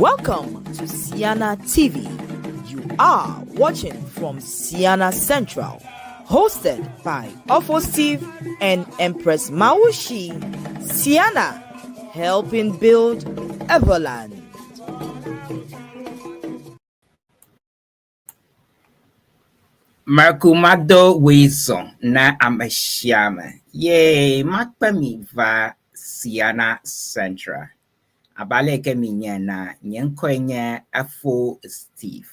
Welcome to Ceana TV. You are watching from Ceana Central, hosted by Ofo Steve and Empress Mawushi. Ceana, helping build Everland. Markumado Wilson na amashama. Yay, makpami va Ceana Central. Abaleke minyana nyenkwenye afo Steve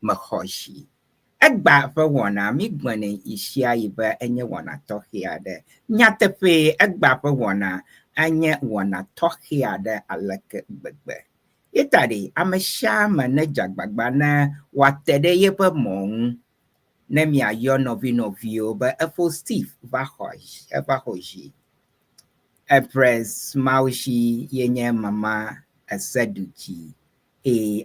Mahoshi. Egba fa wana migwane ishia iba enye wana tohiade. Nyatepe egba fa wana enye wana tohiade aleke begbe. Itadi amashama ne jagbagba na watede yepe mong. Nemia yonovio ba afo Steve Vahoshi. Empress Mawushi yenye mama asaduchi.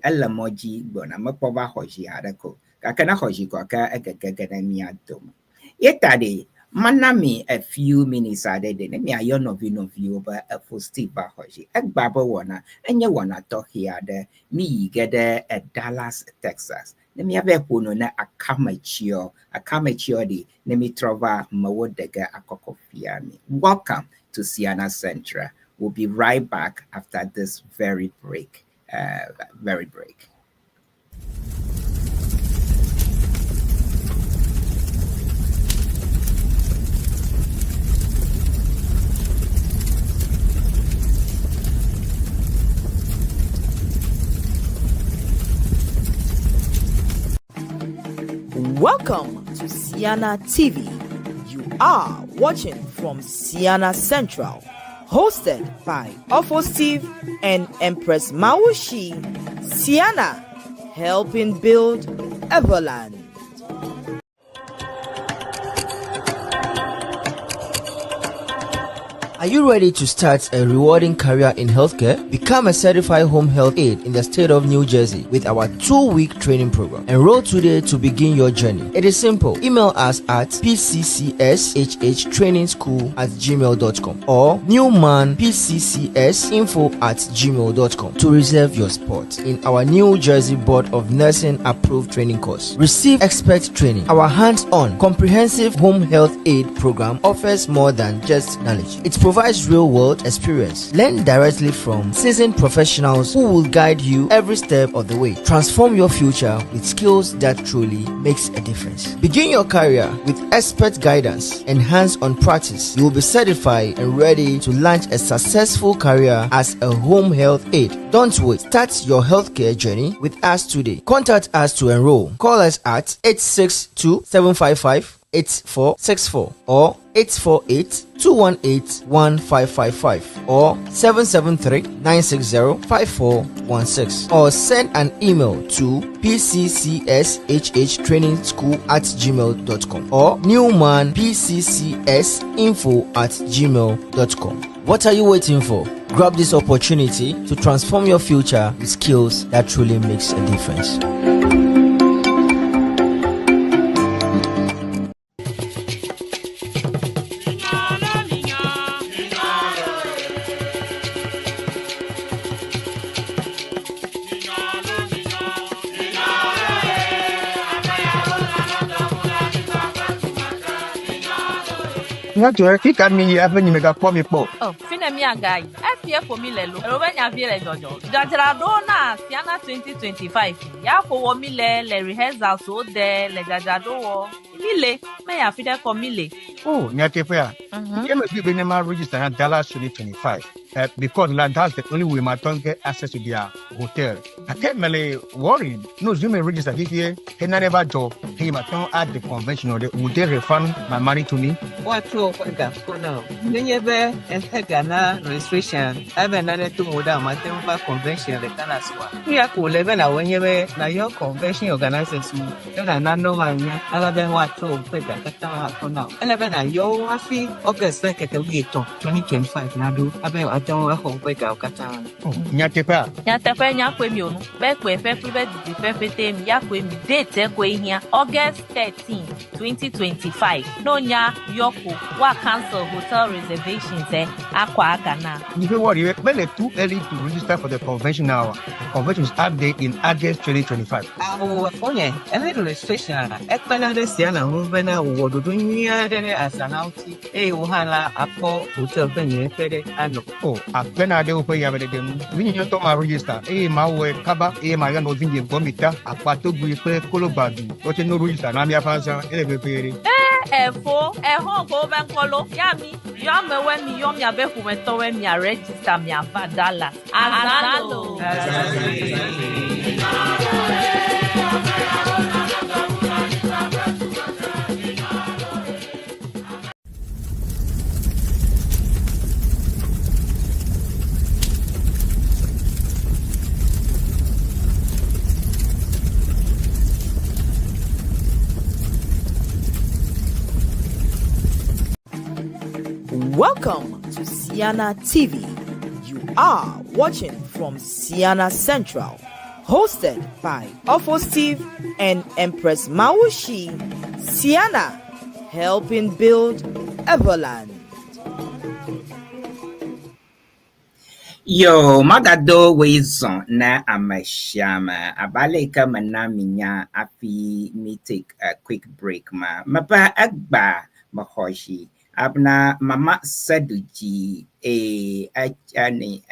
Alamoji bona mapova hoshi adako. Kakana hoshi kwaka ekekekene miatom. Yetade manami a few minutes adede nemia yonovio ba afo Steve Vahoshi. Egbaba wana enye wana tohiade mi gede at Dallas, Texas. Nemi ave pono na akamachio di nemi trova mawodega akokofiami. Welcome to Ceana Central. We'll be right back after this very break. Welcome to Ceana TV. You are watching from Ceana Central, hosted by Ofo Steve and Empress Mawushi. Ceana, helping build Everland. Are you ready to start a rewarding career in healthcare? Become a certified home health aide in the state of New Jersey with our 2-week training program. Enroll today to begin your journey. It is simple. Email us at pccshhtrainingschool@gmail.com or newmanpccsinfo@gmail.com to reserve your spot in our New Jersey Board of Nursing approved training course. Receive expert training. Our hands-on comprehensive home health aid program offers more than just knowledge. It provides real-world experience. Learn directly from seasoned professionals who will guide you every step of the way. Transform your future with skills that truly makes a difference. Begin your career with expert guidance and hands-on practice. You will be certified and ready to launch a successful career as a home health aide. Don't wait. Start your healthcare journey with us today. Contact us to enroll. Call us at 862-755-8464 or 848-218-1555 or 773-960-5416 or send an email to pccshhtrainingschool@gmail.com or newmanpccsinfo@gmail.com. What are you waiting for? Grab this opportunity to transform your future with skills that truly makes a difference. Ngature kika mi ave ni mega po mi po. Oh, fina mi agai. FPF for mi lelo. Robenya vi le jojo. Jajara do na Ceana 2025. Ya ko wo mi le rehearsal so de le jajado wo. Mi le me ya fi de ko mi le. Oh, nyate fe a. You must be my register at Dallas 2025. Because that's the only way my tongue get access to their hotel. I can't really worry. No, you may register this year. Can I never job? Hey, my tongue at the convention or would they refund my money to me? What for that for now? Never and Ghana registration. I've another 2 more down my temple convention the Ghana swap. We are cool level now when you now your convention organizers. Then I know my other than what to pay that for now. And then your fee August 2nd 2025 now do about I don't hope we go Katan. Nyatepa. Nyatepa nya kwe mi onu be kwe fe kwe be di fe fete mi ya kwe mi date kwe hia August 13 2025 no nya yoko wa cancel hotel reservations akwa aka na. You know what? When it's too early to register for the convention now, convention is up there in August 2025. Fonye, any registration, ekpena de Ceana Movena, Wodo Nia Asanauti, Uhala, Apo, Hotel Benny, Fede, and Oh, I've been out there for you. We need to my register. My Kaba, my young Ovinji Gomita, Apato Guipe, Kolobadi, what no register, Namia Fansa, every Efo ehon ko ben kolo ya mi yo me we mi yo mi abe ku me to we mi a register mi ava Dallas azalo. Welcome to Ceana TV. You are watching from Ceana Central, hosted by Steve and Empress Mawushi. Ceana, helping build Everland. Yo, magado wezon na amashama. Abaleka manaminya afi me take a quick break ma. Mapa agba mahoshi. Abna mama saduji achani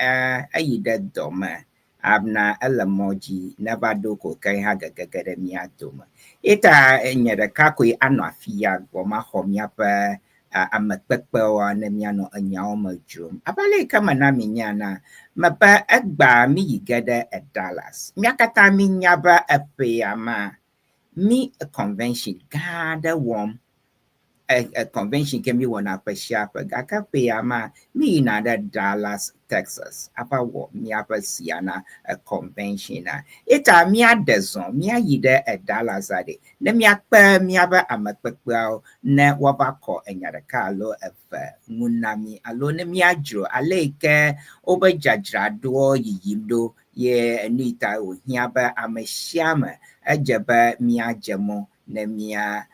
ayida doma. Abna alamoji nabadoko kai haga gagara miatoma. Ita nyada kakwe anafia goma homiapa amakpekpewa ne miano anyawoma jum. Abale kama na minyana mapa agba mi yigada at Dallas. Miakata mi nyaba apeyama. Mi a convention gada warm. A convention can be one up a shop. Gaka payama me in other Dallas, Texas. Apa wo mi apa Ceana a convention. Ita mi adezon mi ayide a Dallas ade. Ne mi akpa mi aba amakpekpao ne wabako enyadakalo efe munami alo ne mi adro aleke oba jajrado yimdo ye anita o hiaba amashama ajaba mi ajemo ne mia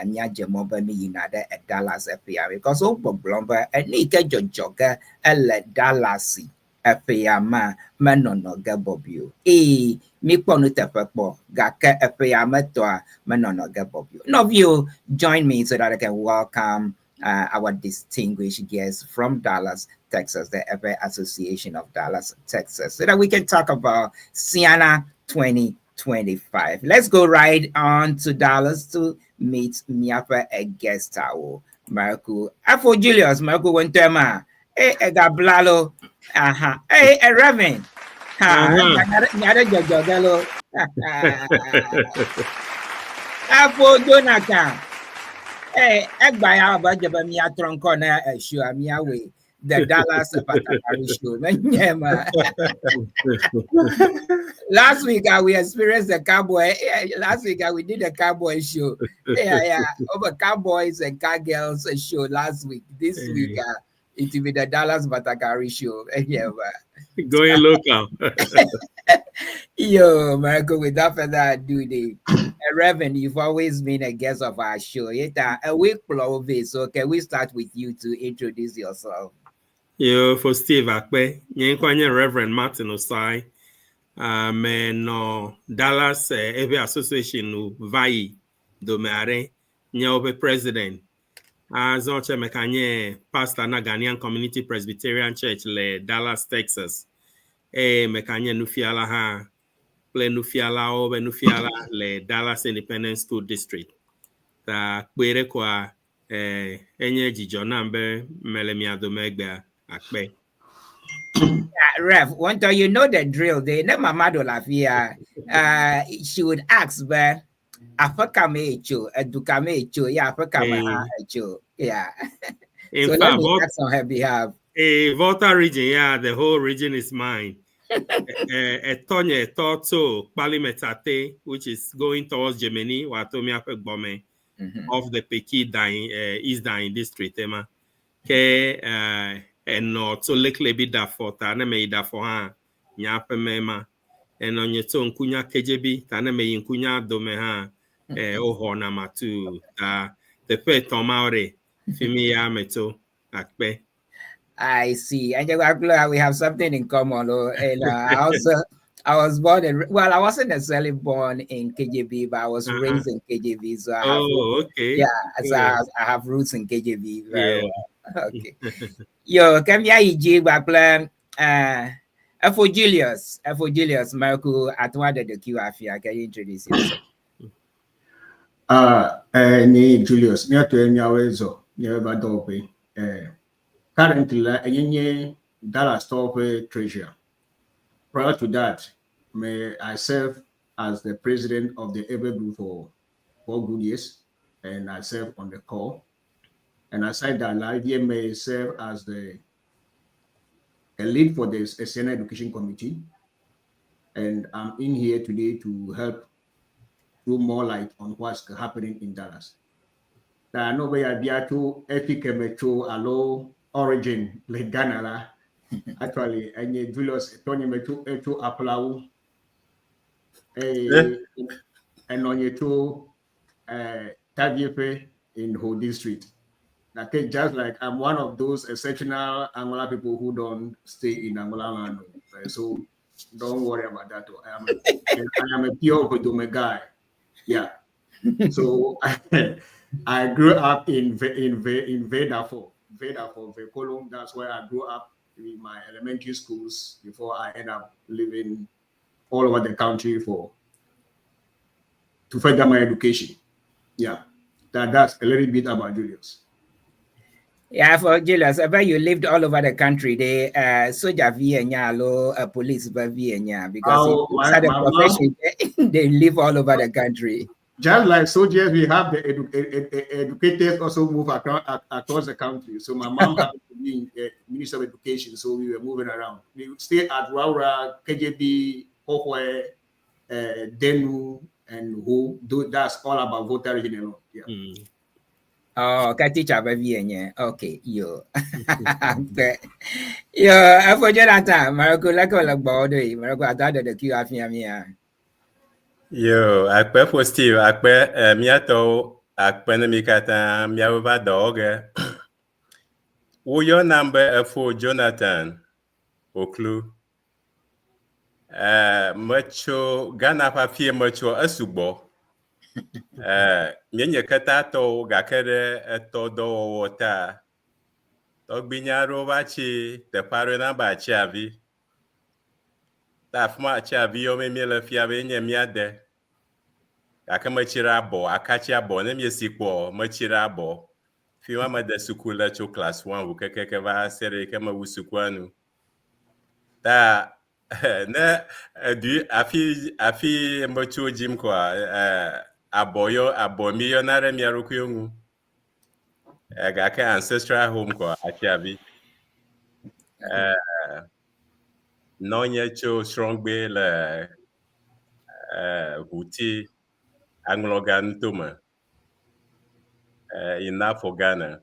nyaje moba mi yinada at Dallas FPR because obo blomba ni ke jojoga ele Dallasi FPR ma manono gabobio mi ponu tepepo gaka FPR ma to manono gabobio. No of you join me so that I can welcome our distinguished guests from Dallas, Texas, the FPR Association of Dallas, Texas, so that we can talk about Ceana 2025. Let's go right on to Dallas to meet Miapa a guest tower. Marco. Afo Julius, Marco Wentema. Gablalo. Aha. Reverend. Nyada Jogalo. Afo Jonathan. Egbaya Bajaba Mia Troncona, sure, Mia way. The Dallas Patakari show. Last week we experienced the cowboy. Last week we did a cowboy show. Over cowboys and cowgirls show last week. This week it will be the Dallas Patakari show. Going local. Yo, Marco, without further ado, Reverend, you've always been a guest of our show. A week so can we start with you to introduce yourself? Yo, for Steve Akpe, Nyenkwanye Reverend Martin OSAE, no Dallas Every Association no Vai Domare, Nyobe President. Zoche Mekanye Pastor na Ghanaian Community Presbyterian Church le Dallas, Texas. Mekanye Nufiala ha, ple Nufiala obe Nufiala le Dallas Independent School District. Ta kwere kwa enye jijonambe melemia domegbe. Rev, one time you know the drill. They never Mamado Lafia. She would ask, but Africa mecho, Educa mecho, yeah, Africa mecho, yeah. In so fact, let me ask on her behalf. Volta region, yeah, the whole region is mine. Etonye Toto Palimetate, which is going towards Germany, Watomia Bome, of the Peki East Dying district, Emma. And no to likely be that for Taname that for her, Yapemema, enonyeto nkunya KJB tana me nkunya dome ha oho na matu ta the pe tomaore fimi ya meto akpe. I see. And we have something in common. And I was born in, well, I wasn't necessarily born in KJB, but I was raised in KJB. So I have, okay. so I have roots in KJB very well. Okay. Yo, come here, EG, plan. For Julius, Marco, at one of the QAFIA, can you introduce yourself? Ni Julius, near to any awezo, near Badope. Currently, any Dallas Top Treasurer. Prior to that, I serve as the president of the Ever Group for 4 good years, and I serve on the call. And aside that, I may serve as the lead for the Ceana Education Committee. And I'm in here today to help throw more light on what's happening in Dallas. There are no way I to ethical metro allow origin like Ghana. Actually, and Julius Tony metro Aplau and on your two Taviepe in whole district. I think just like I'm one of those exceptional Angola people who don't stay in Angola land. So don't worry about that. I am a pure Hodome guy. Yeah. So I grew up in Vedafo, Vekolum. That's where I grew up in my elementary schools before I ended up living all over the country to further my education. Yeah. That's a little bit about Julius. Yeah, for Julius, I bet you lived all over the country. They soldier Vienna, police Vienna, because profession, they live all over the country. Just like soldiers, we have the educators also move across the country. So my mom happened to be in Minister of Education, so we were moving around. We stay at Raura, KJB, Hohwe, Denu, and who do that's all about voter regional. Yeah. Oh, teacher Vienna. Okay, yo. Yo, I forget that time. Marco like body. Marco I thought the QAFIA. Yo, akpe for Steve, akpe miato akpe na mikata miawa doge. Wo your number for Jonathan OCLOO. Macho Ghana papie macho asubo. Nyenye kata to gakere to do wota. To binyaro bachi te pare na bachi avi. Ta fuma chavi yo me miele fiabe nye miade. Aka machira bo, akachi bo, ne mi sikwo, machira bo. Fiwa ma de sukula cho class 1 wu keke va sere ke ma wusukwanu. Ta ne du afi mocho jim kwa aboyo abomiyo na re mi arukuyungu. Ga ka ancestral home kwa achiavi. Nonye cho strong be le huti Anglogan Tuma enough for Ghana.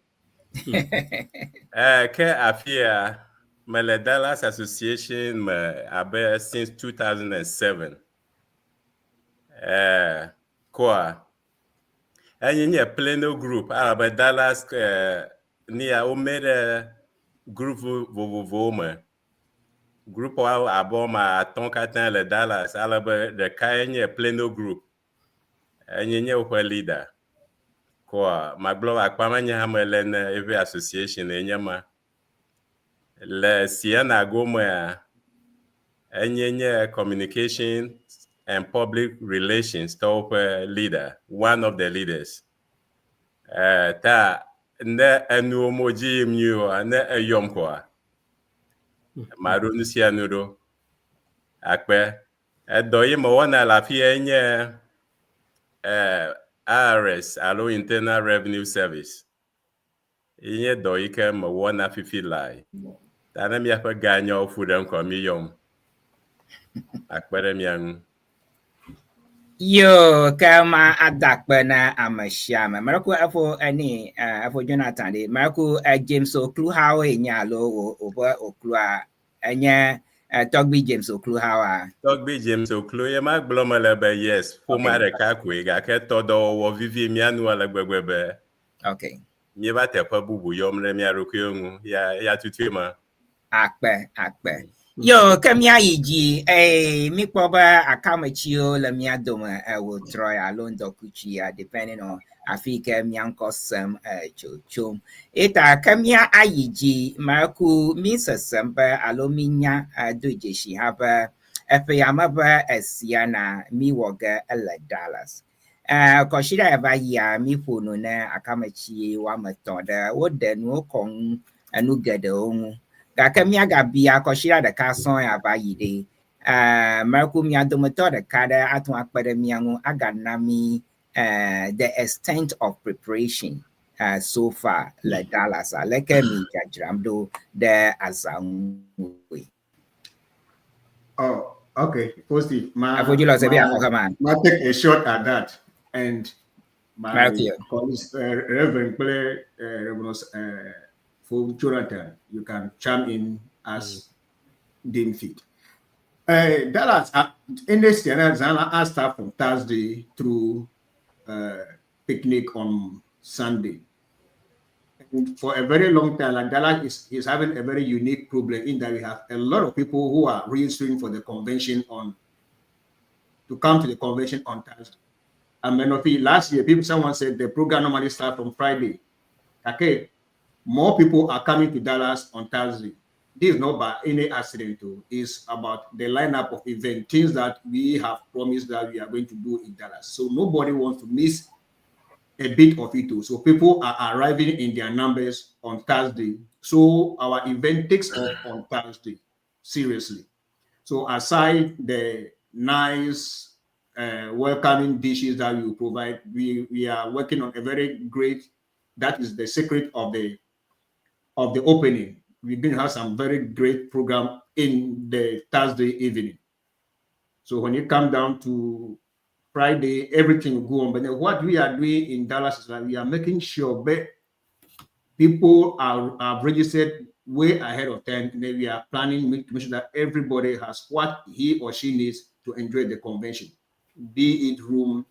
Ke afia me Dallas Association me abe since 2007. Kwa enye pleno group abe Dallas ni a omere group vovovo me. Group wa aboma atonkatin le Dallas alabe de kaenye pleno group. Enye ukwe leader. Kwa maglo akpamanya hamelen every association enyama. Le Ceana goma enye communication and public relations top leader, one of the leaders. Ta ne enu moji mnyo ne eyom kwa. Marunu sianudo. Akpe edoyi mo wana la fi enye IRS, alo Internal Revenue Service. Inye do ike ma wana fifi lai. Tana mi afa ganyo fudem kwa miyom. Akpere miyang. Yo, kama adakpe na amashama. Marako afo Jonathan de. Marako James OCLOO how enya lo oba OCLOO enya Togby James OCLOO, how are? Togby James OCLOO, you might blow my label, yes. For my recakwe, I can't todo or Vivi Mianu Alagbebe. Okay. Never tap a boo, yom let me a rook, ya to Tima. Akpe. Yo, come here, me proba akamachio, la mia doma, I will try alone dokuchia, depending on Africa, mianko some, chum. Eta kamia aiji, Marku, Misa Semper, Alominia, doje she have a Efayamaba as Ceana, me waga, Dallas. Koshida eva ya mi funu na akamachi wa metoda, what then no kong, anu gede Kakamia Gabia, Koshira the Casson Abayide, Marcumia Domotor, the Kada, Atwa Padamiango, Aganami, the extent of preparation so far, La Dallas, like me, Jajramdo, the Azamwe. Oh, okay. Positive. I take a shot at that. And my colleagues, Reverend Claire, for Jonathan, you can chime in as deem fit. Dallas, in this Ceana, I start from Thursday through picnic on Sunday. And for a very long time, like Dallas is having a very unique problem in that we have a lot of people who are registering for the convention to come to the convention on Thursday. And last year, someone said the program normally starts from Friday. Okay, more people are coming to Dallas on Thursday. This is not by any accident, it's about the lineup of events, things that we have promised that we are going to do in Dallas. So nobody wants to miss a bit of it too. So people are arriving in their numbers on Thursday. So our event takes off on Thursday, seriously. So aside the nice welcoming dishes that we provide, we are working on a very great, that is the secret of the opening. We're going to have some very great program in the Thursday evening. So when you come down to Friday, everything will go on. But then what we are doing in Dallas is that we are making sure that people are registered way ahead of time. And then we are planning to make sure that everybody has what he or she needs to enjoy the convention, be it room,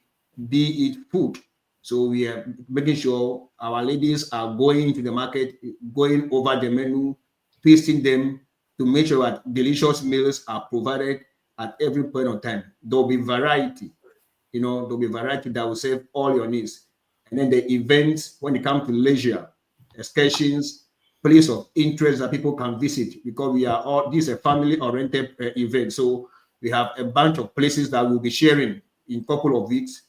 be it food. So we are making sure our ladies are going to the market, going over the menu, tasting them to make sure that delicious meals are provided at every point of time. There will be variety, there'll be variety that will serve all your needs. And then the events, when it comes to leisure, excursions, place of interest that people can visit, because this is a family-oriented event. So we have a bunch of places that we'll be sharing in a couple of weeks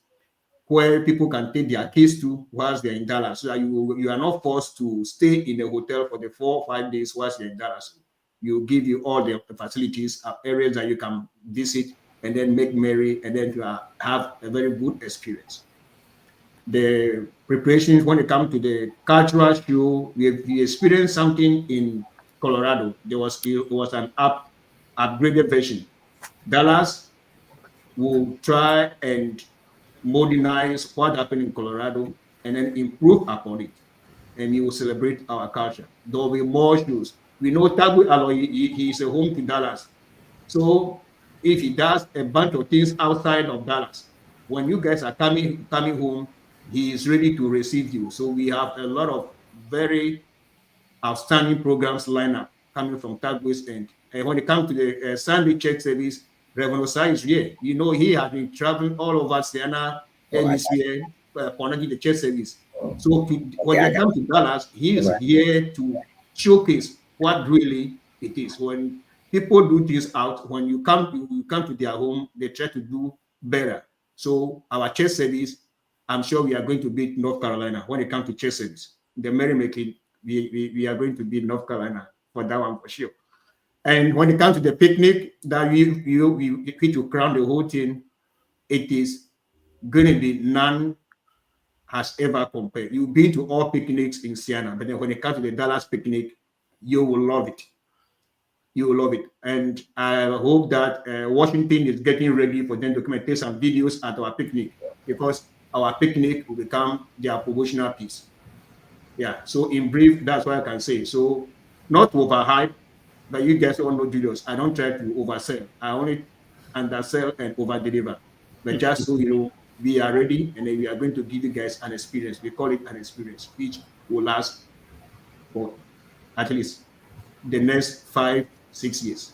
where people can take their kids to whilst they're in Dallas. So that you are not forced to stay in a hotel for the 4 or 5 days whilst you're in Dallas. We'll give you all the facilities, areas that you can visit and then make merry and then have a very good experience. The preparations when it comes to the cultural show, we experienced something in Colorado. It was an upgraded version. Dallas will try and modernize what happened in Colorado and then improve upon it. And we will celebrate our culture. There will be more shows. We know Tabu Aloy, he is a home to Dallas. So if he does a bunch of things outside of Dallas, when you guys are coming home, he is ready to receive you. So we have a lot of very outstanding programs lined up coming from Tabu's end. And when it comes to the Sunday church service, Reverend OSAE is here. He has been traveling all over Ceana hemisphere, connecting the church service. So when they come to Dallas, he is here to showcase what really it is. When people do this out, when you come to their home, they try to do better. So our church service, I'm sure we are going to beat North Carolina when it comes to church service. The merrymaking, we are going to beat North Carolina for that one for sure. And when it comes to the picnic that we to crown the whole thing, it is going to be none has ever compared. You've been to all picnics in Ceana, but then when it comes to the Dallas picnic, you will love it. You will love it. And I hope that Washington is getting ready for them to come and take some videos at our picnic, because our picnic will become their promotional piece. Yeah, so in brief, that's what I can say. So not to overhype, But you guys all know Julius. I don't try to oversell. I only undersell and overdeliver. But just so you know, we are ready, and then we are going to give you guys an experience. We call it an experience, which will last for at least the next 5-6 years.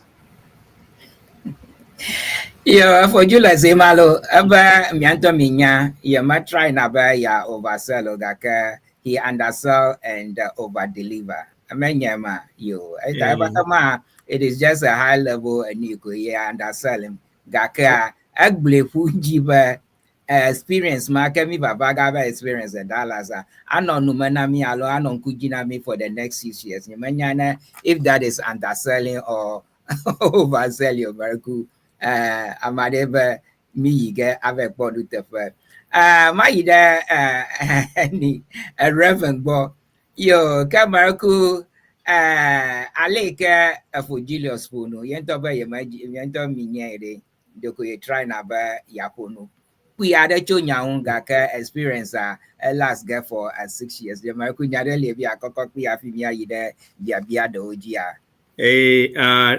Yeah, for Julius Emalo, aba mianto minya, ya ma try na ba ya oversell ogaka, he undersell and over deliver. Amenya ma yo. It is just a high level and you could yeah undersell him. Gaka agle fujiba experience ma kemi baba gaba experience in Dallas. Ano numana mi alo ano kujina me for the next 6 years. Nyamanya if that is underselling or overselling America. Amadebe Miga avec Bodu Tefer. Maida any a reverend bo yo Kamaraku Aleka for Julius Puno, Yento by Yento Minyere, Doko try na ba Yapono. We had a Chonya Gaka experience last girl for 6 years. The American Yada Livia Cocopi Afimia Yida Yabia Ojia.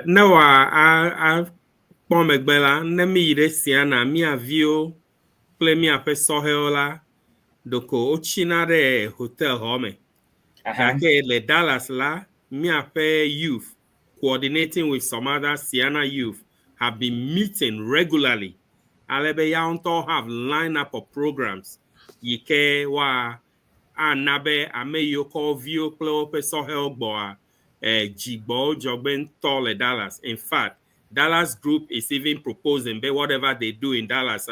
Now I Pomegbela, Nemi de Ceana, Mia Vio, Play me a Pesoheola, Doko Ochina de Hotel Home. Gake le Dallas la, Mia Pe youth, coordinating with some other Ceana youth, have been meeting regularly. Alebe Yaunto have lineup of programs. Yike wa anabe ameyo ko vio pleo Pesohel boa. Jigbo Jogben Tole Dallas. In fact, Dallas group is even proposing that whatever they do in Dallas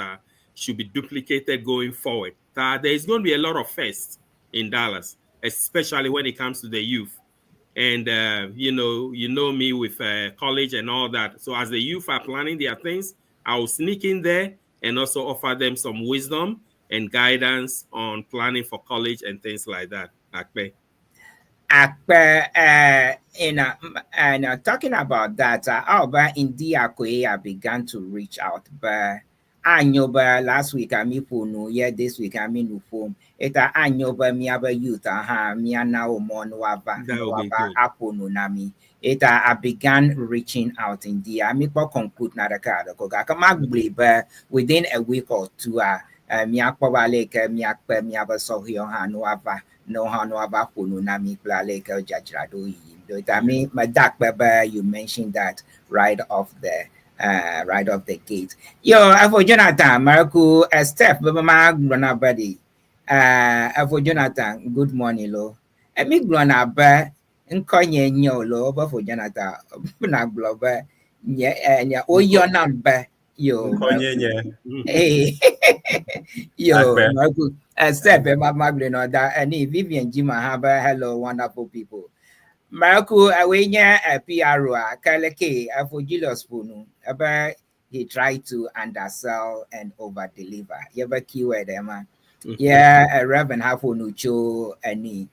should be duplicated going forward. There is going to be a lot of firsts in Dallas, especially when it comes to the youth. And you know me with college and all that. So as the youth are planning their things, I will sneak in there and also offer them some wisdom and guidance on planning for college and things like that. Akpe. Talking about that, Alba India Korea began to reach out, but I know but last week I mean yeah, this week I mean phone. It I know but me aba youth me now mon waba apono nami. It I began reaching out India. I mean conclude na the card but within a week or two me akwa like me akpa me aba so here no waba no hano abapono na mi plale ka jajrado yi. I mean, my dark baba, you mentioned that right off the gate. Yo, for Jonathan, Marco, Steph, Baba Mag, Grana Buddy. For Jonathan, good morning, lo. I mean, Grana Ba, and Konye Nyo, lo, but for Jonathan, Buna Glover, yeah, oh, your number, yo, hey, yo, Marco. Step Magdalene that any Vivian Jima Haba, hello, wonderful people. Marco Awenya a PRO, Kaleke, for Julius Punu, about he tried to undersell and over deliver. You have a keyword, Emma. Yeah, a Reverend Hafonucho, any.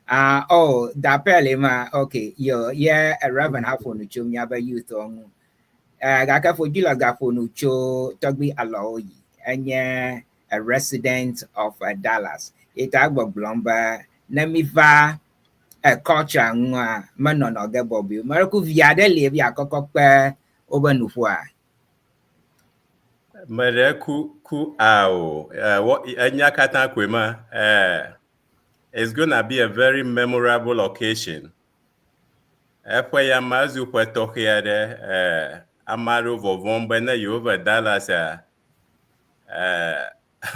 That Pelema, okay, yeah, a Reverend Hafonucho, Yaba youth on Gaka for Julius Gafonucho, Togby Aloy, and yeah. A resident of Dallas. It agbo blomba namiva a culture nwa manon of the Bobby. Marco Viade live ya cockpe over Nufua. Mareku what Anyakata Kwema it's gonna be a very memorable occasion. Epo ya mazu kwetokia de Amaro Vovomba na Yuva Dallas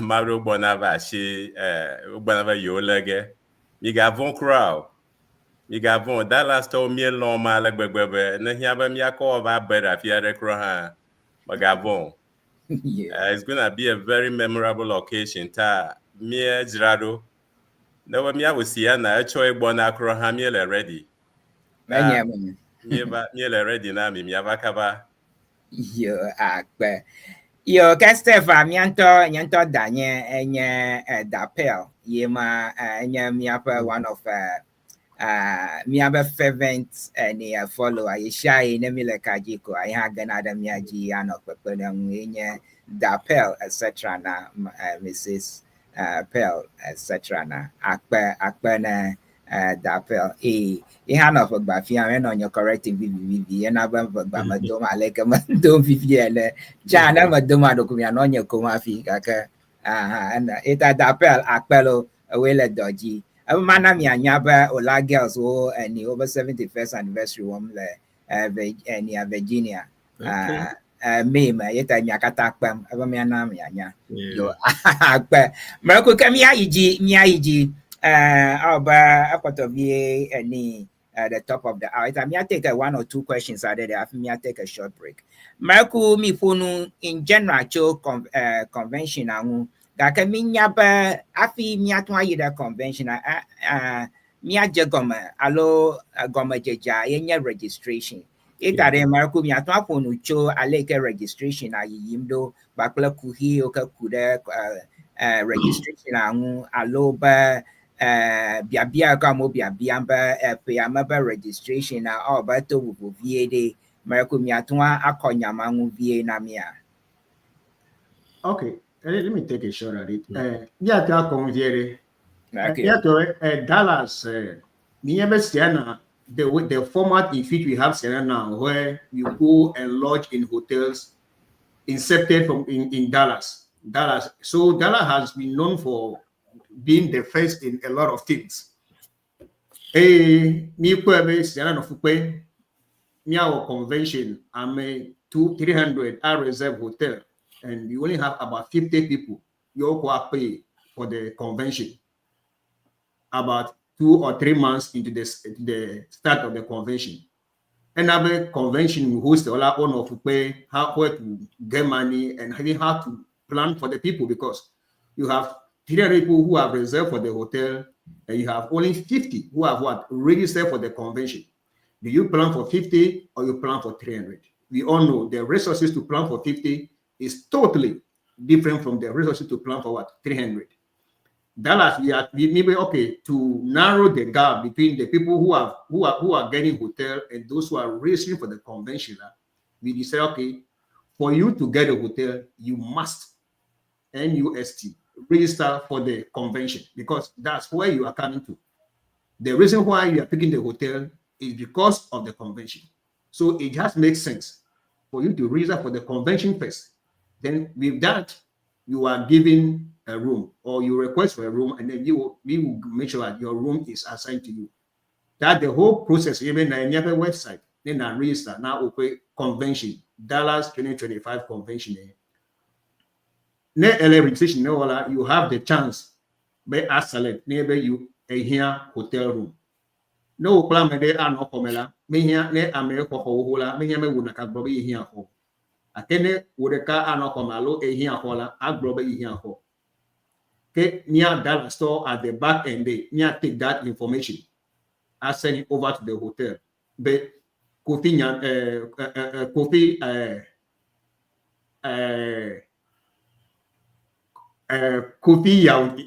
Maro Bonava she Bonava Yolege. Migavon crowd. Migavon Dallas told me long malagbebe. Nahiaba Miako of Abera Fiare Crohan. Magavon. It's gonna be a very memorable occasion. Ta Mia Girado. No me I will see Anna Choi Bonacro Hamiel ready. Miele ready na mi Miavakaba. Yo akbe. Yo, Castefa, Nyanto Danye, and Dapel, Yema, and Miapa, one of Miaba fervent and a follower, I shy, Nemila Kajiko, I had another Miaji, and of Pepelam, Dapel, etc. Na Mrs. Pell, etc. Na Akbana Dapel. Ihan of a Bafia and on your correcting VVV and Abba Madoma like a Madom Vivienne. Chana Madoma Documian on your Comafi Kaka. And it at Dapel, Apello, a whaler dodgy. A manamia Nyaba or La girls and the over 71st anniversary woman and Virginia. Meme, yet I Yakatakam, Abamiana Mianya. Yo, Marco Camia Miaiji. The top of the hour. I may take one or two questions out of there. I may take a short break. Marco mi phone in general convention. Gaka minya ba afi miya tuwa yida convention. Miya jagoma alo goma jeja yenya registration. Itare Marco miya tuwa phone cho aleke registration yimdo bakla kuhi oka kuda registration alo ba biabia kamo biamba payamaba registration na obato wubu VA Marco miatwa akonyama ngu VA na mia. Okay, let me take a shot at it. Yeah, to conviere. Dallas, Ceana, the format in which we have Ceana now, where you go and lodge in hotels incepted from in Dallas. So Dallas has been known for being the first in a lot of things. Our convention, I'm a 300 I reserve hotel, and you only have about 50 people you pay for the convention. About 2 or 3 months into the start of the convention. Another convention we host all our own of pay where to get money and how to plan for the people, because you have 300 people who have reserved for the hotel and you have only 50 who have registered for the convention. Do you plan for 50 or you plan for 300? We all know the resources to plan for 50 is totally different from the resources to plan for 300. Dallas, we maybe okay to narrow the gap between the people who are getting hotel and those who are registering for the convention. We decided, okay, for you to get a hotel, you must NUST register for the convention, because that's where you are coming to. The reason why you are picking the hotel is because of the convention. So it just makes sense for you to register for the convention first. Then with that, you are given a room, or you request for a room, and then we will make sure that your room is assigned to you. That the whole process, even on your website, then I register now okay convention, Dallas 2025 convention. Registration, you have the chance by select neighbor you a here hotel room. No plan me there are no comela, me here ne America hola, me here me would not be here ho. Akene would car ano comalo a here hola, a global here ho. Okay, near that store at the back end, near take that information. I send it over to the hotel. But Kofi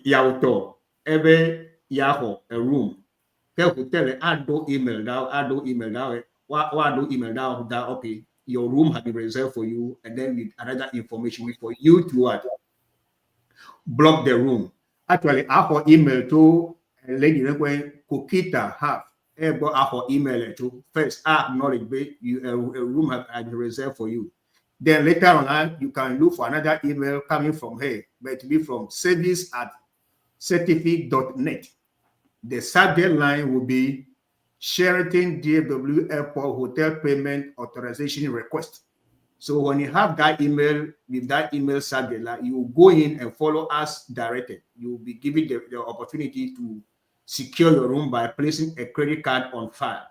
Yauto, every Yahoo, a room. Tell hotel, I do email now, what do email now that okay, your room has been reserved for you, and then with another information for you to block the room. Actually, our email to a lady when Kokita have our email to first acknowledge you a room has been reserved for you. Then later on, you can look for another email coming from her, but it will be from service@certificate.net. The subject line will be Sheraton DFW Airport Hotel Payment Authorization Request. So when you have that email with that email subject line, you will go in and follow us directed. You will be given the opportunity to secure your room by placing a credit card on file.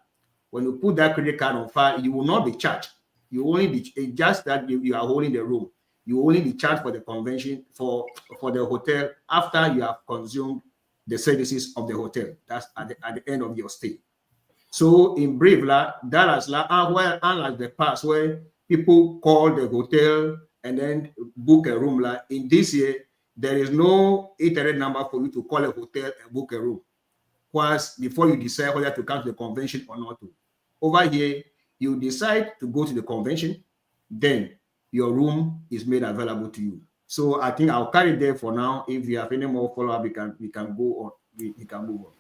When you put that credit card on file, you will not be charged. You only be just that you are holding the room. You will only be charged for the convention for the hotel after you have consumed the services of the hotel. That's at the end of your stay. So in brief, Dallas, unlike the past where people call the hotel and then book a room, in this year, there is no internet number for you to call a hotel and book a room. Once before you decide whether to come to the convention or not. Over here, you decide to go to the convention, then your room is made available to you. So I think I'll carry there for now. If you have any more follow-up, we can go on. We can move on.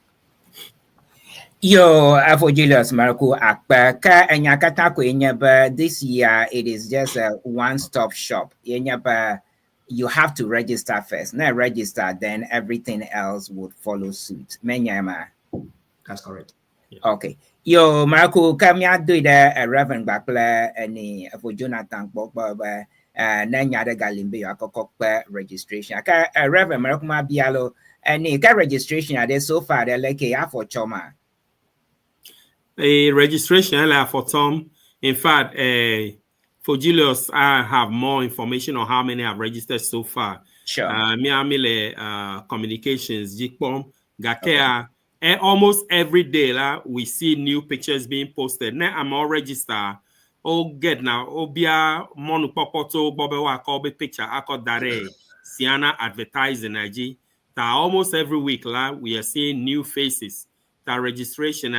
Yo, for Julius Marco Akpa, ka anyakata ko ba this year it is just a one-stop shop. Ba, you have to register first. Now register, then everything else would follow suit. Menyama. That's correct. Yeah. Okay. Yo, Marco, come ya do the Reverend Bakla any for Jonathan Bokba Nanya the Galimbe Akokokpa registration. Ka Reverend Marco Bialo any ka registration are there so far they're like for Choma. A registration for Tom. In fact, for Julius, I have more information on how many have registered so far. Sure. Miamile communications, Jikpom, Gakea, and almost every day we see new pictures being posted. Now I'm all registered. Oh, get now. Obia Monu Popoto Bobewa Kobe picture. Ako Dare, Ceana advertising. Almost every week we are seeing new faces. That registration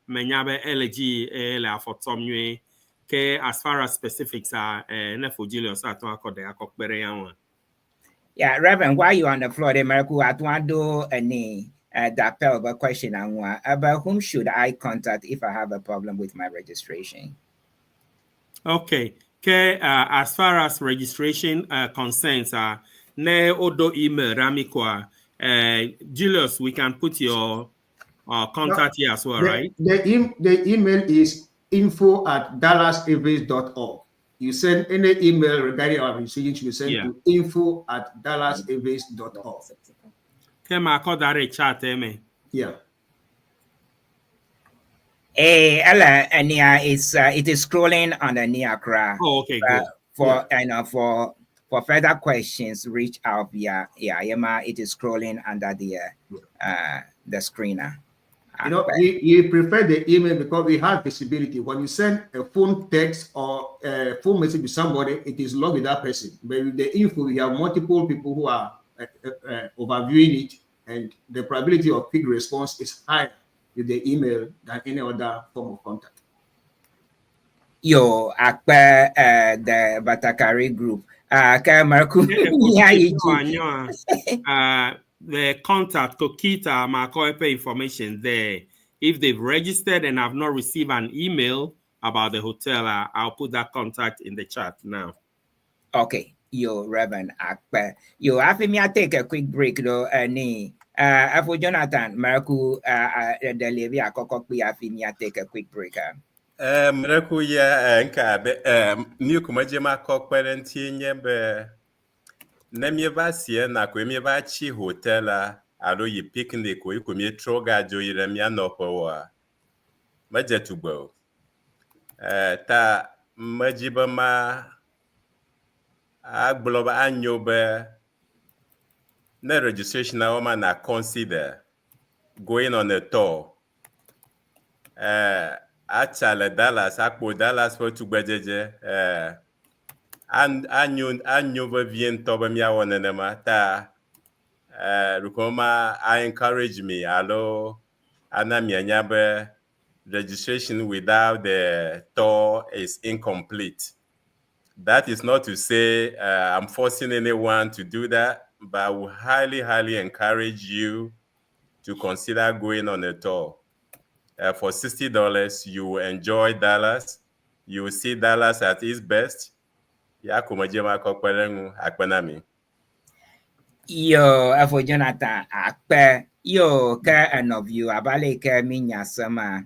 menyabe LG for Tom Yue. As far as specifics are for Julius Yeah, Reverend, while you're on the floor, the American at one do any that question about whom should I contact if I have a problem with my registration? Okay. As far as registration concerns, ne odo email Ramikwa. Julius, we can put your contact here as well, right? The email is info@dallasavies.org. You send any email regarding our registration, you send to info@dallasavies.org. Okay, I call that a chat, Yeah. Ella, Ania is it is scrolling on the Niakra. Oh, okay, good. For further questions, reach out via Yama. It is scrolling under the screener. You know, we prefer the email because we have visibility. When you send a phone text or a phone message to somebody, it is logged with that person. But with the info, we have multiple people who are overviewing it, and the probability of quick response is higher with the email than any other form of contact. Yo, the Batakari group. The contact Kokita Makoepe information there. If they've registered and have not received an email about the hotel, I'll put that contact in the chat now. Okay, yo, Reverend Akpe. Yo, after me, I take a quick break though. For Jonathan, Maraku, the levy, I take a quick break. Mreku ya nka be new kumajema kokparenti nyebe nemye ba Ceana ko emye ba chi hotel alo yi picnic ko ikomye troga joyire mya nopo wa majetugbo ta majiba ma agloba anyobe na registration na woman na consider going on a tour Achale Dallas, Akpo Dallas for Tugbejeje, and anyo vien toba mia wanenema ta Rukoma I encourage me alo anamia nyabe registration without the tour is incomplete. That is not to say I'm forcing anyone to do that, but I would highly encourage you to consider going on a tour. For $60, you will enjoy Dallas. You will see Dallas at its best. Ya kumajema kokpelengu akpenami. Yo, for Jonathan Akpe. Yo, ka of you abale ka minya sama.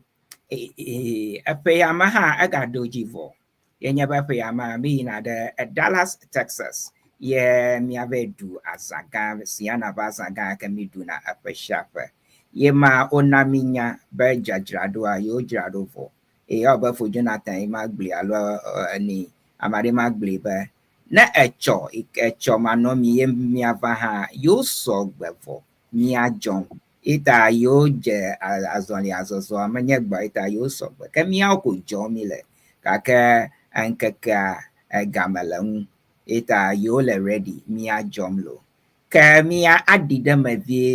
Payama ha agadojivo. Yenya ba payama mi na the Dallas, Texas. Yeah, mi ave do asaga Ceana basaga ka mi do na apeshape. Yema onaminya ba jajrado a yo jrado fo oba for Jonathan magble alo ni amare magble ba na echo mano mi ava ha yo so gbefo mi ajon ita yo je azoni azoso amanye gba ita yo so gbe ke mi ako jo mi le kaka ankeka gamelan ita yo le ready mi ajom lo. Mia adida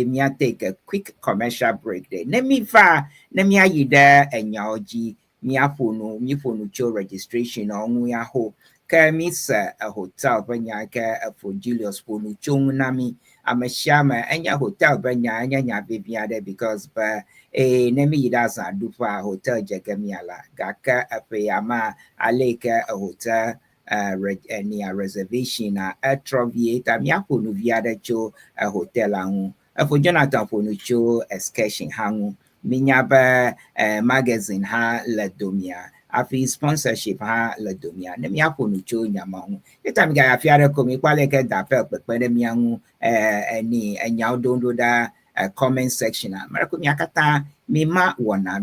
mia take a quick commercial break there. Let me yida enyaoji mia phone cho registration on we ho. Miss a hotel when ya for Julius phone chung nami I'm a shama and your hotel banya and your baby because nemi that's a dupa hotel jagamiala gaka a payama aleka a hotel near reservation a trovieta miapo nuviada cho a hotel angu a for Jonathan Ponucho excursion hangu minyaba magazine ha la domia afi sponsorship ha la domia ne miapo nucho nyama hu etam ga afiare komi kwale ke da pepe ne miangu ni enyaw dondo da comment section marako miakata mima wana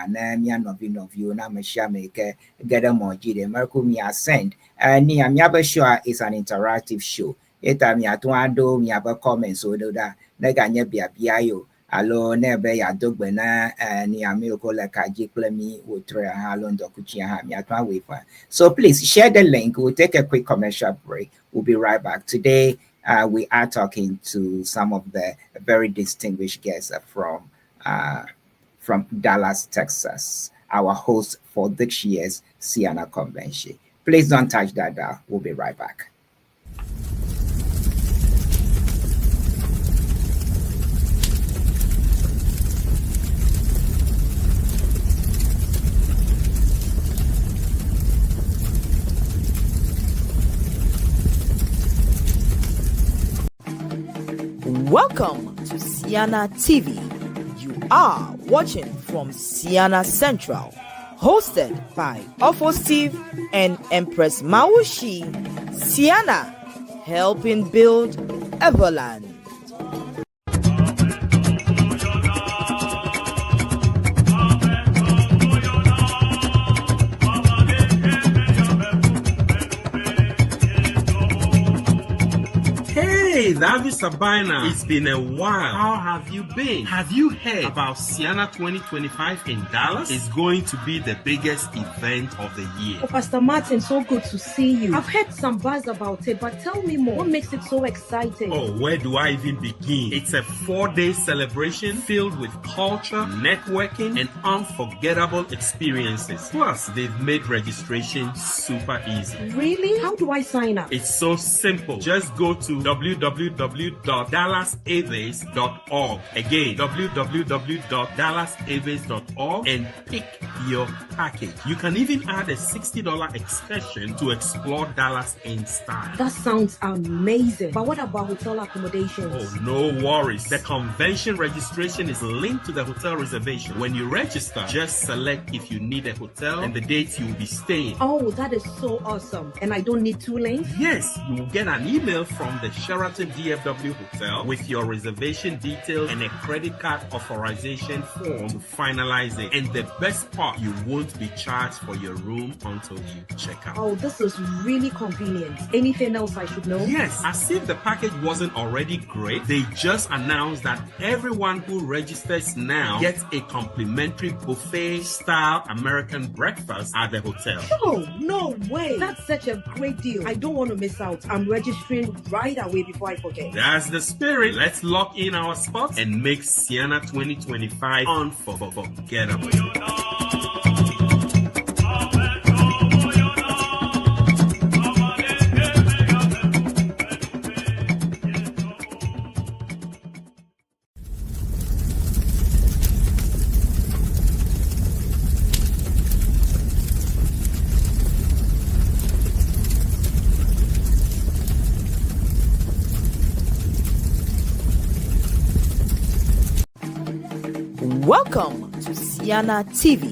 na mi novio na mashia make gada mojide marako mi send ni amiaba sure is an interactive show eta mi atwado mi aba comments so da na ganya bia yo alo nebe ya dogbena ni amiko la kaji plemi wotre ha londo kuchia ha mi atwa wefa. So please share the link. We'll take a quick commercial break. We'll be right back. Today we are talking to some of the very distinguished guests from Dallas, Texas, our host for this year's Ceana convention. Please don't touch that dial. We'll be right back. Welcome to Ceana TV. You are watching from Ceana Central, hosted by Ofo Steve and Empress Maushi. Ceana, helping build Everland. Hey, Davi Sabina, it's been a while. How have you been? Have you heard about Ceana 2025 in Dallas? It's going to be the biggest event of the year. Oh, Pastor Martin, so good to see you. I've heard some buzz about it, but tell me more. What makes it so exciting? Oh, where do I even begin? It's a 4-day celebration filled with culture, networking, and unforgettable experiences. Plus, they've made registration super easy. Really? How do I sign up? It's so simple. Just go to www.dallasaves.org. Again, www.dallasaves.org and pick your package. You can even add a $60 excursion to explore Dallas in style. That sounds amazing. But what about hotel accommodations? Oh, no worries. The convention registration is linked to the hotel reservation. When you register, just select if you need a hotel and the dates you will be staying. Oh, that is so awesome. And I don't need 2 lanes? Yes, you will get an email from the Sheraton DFW Hotel with your reservation details and a credit card authorization form to finalize it. And the best part, you won't be charged for your room until you check out. Oh, this is really convenient. Anything else I should know? Yes, as if the package wasn't already great, they just announced that everyone who registers now gets a complimentary buffet-style American breakfast at the hotel. Oh, no way. That's such a great deal. I don't want to miss out. I'm registering right away before I forget. That's the spirit. Let's lock in our spots and make Ceana 2025 unforgettable. Welcome to Ceana TV.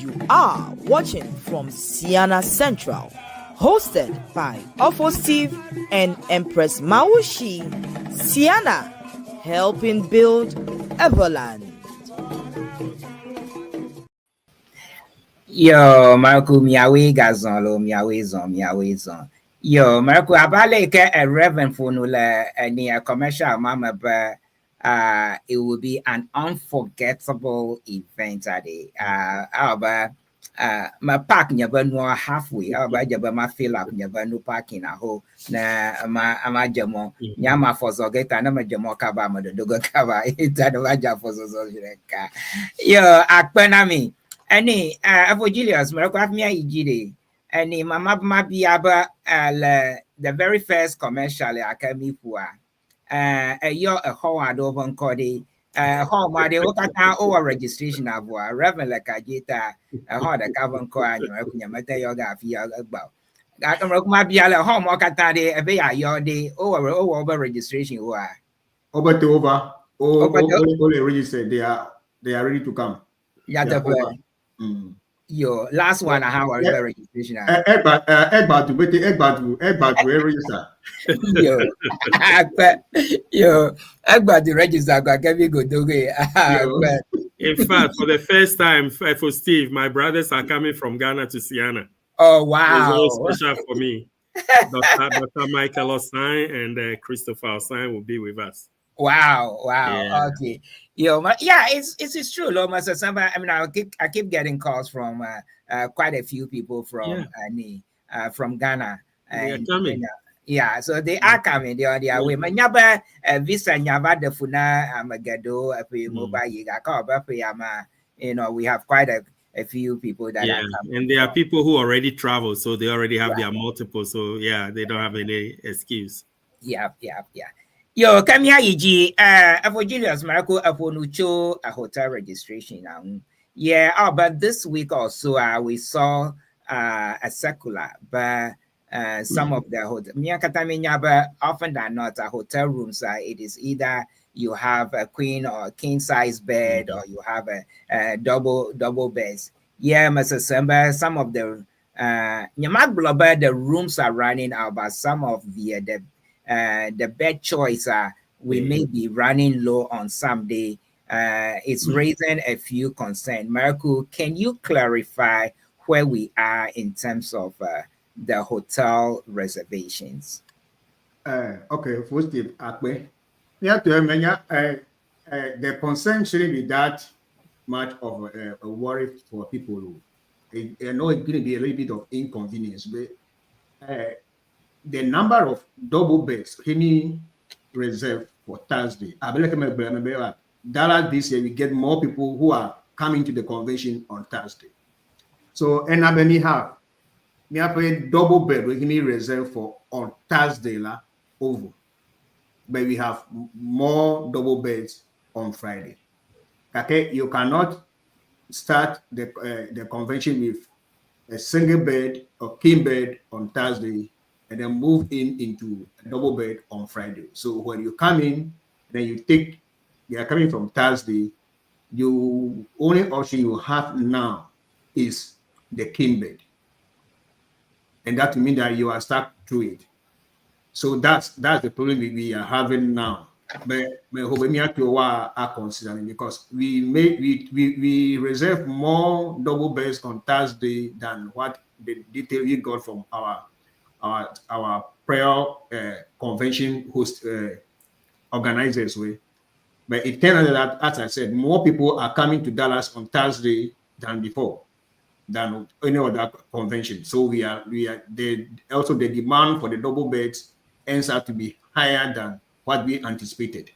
You are watching from Ceana Central, hosted by Ofo Steve and Empress Maushi. Ceana, helping build Everland. Yo, Marco miawe gazon miawe zon. Yo, Marco abale ke a reverend for nula ni a commercial mama ba. It will be an unforgettable event today. My park never know halfway. My fill up never no parking at home. Na ma jamo nyama for so get na ma jamo kaba ma do go kaba ita do aja for so ka. Yo akpenami. Ani Avo Julius Marco have me ijide. Ani mama ma bi aba the very first commercial akami puwa. you're a Howard over Cody. How my de over registration of Reverend like I get a hard a cavern coin, you mate yoga about. I can rock my biala home or catade a bay your day over registration. Over to over. Only registered. They are ready to come. Yeah, your last one I have a registration. Eggbatu register. Yo, Eggbatu register. Can we go do it? In fact, for the first time for Steve, my brothers are coming from Ghana to Ceana. Oh wow! It's very special for me. Dr. Michael Osai and Christopher Osai will be with us. Wow! Yeah. Okay, yeah, it's true, Loma. So I mean, I keep getting calls from quite a few people from Ghana. They are coming. Yeah, so they are coming. They are on their way. Manyaba visa nyaba de funa amagado api mobile yiga ka obape ama. We have quite a few people that are coming. And there are people who already travel, so they already have their multiple. So yeah, they don't have any excuse. Yeah. Yo, come here, EG. For Julius Marco, Aponucho, a hotel registration. Yeah, but this week also, we saw a circular, but some of the hotel, often than not, hotel rooms, it is either you have a queen or king size bed, or you have a double beds. Yeah, Mr. Semba, some of the the rooms are running out, but some of the bed choice we may be running low on some day. It's raising a few concerns. Marco, can you clarify where we are in terms of the hotel reservations? Okay, first tip, the concern shouldn't be that much of a worry for people. I know it's going to be a little bit of inconvenience, but the number of double beds reserved for Thursday. I believe Dallas this year we get more people who are coming to the convention on Thursday. So and I have a double bed we reserved for on Thursday over, but we have more double beds on Friday. Okay, you cannot start the convention with a single bed or king bed on Thursday and then move into a double bed on Friday. So when you come in, then you are coming from Thursday, you only option you have now is the king bed. And that means that you are stuck to it. So that's the problem we are having now. But we are considering because we reserve more double beds on Thursday than what the detail we got from our prayer convention host organizers way. But it turns out that, as I said, more people are coming to Dallas on Thursday than before, than any other convention. So we are also the demand for the double beds ends up to be higher than what we anticipated.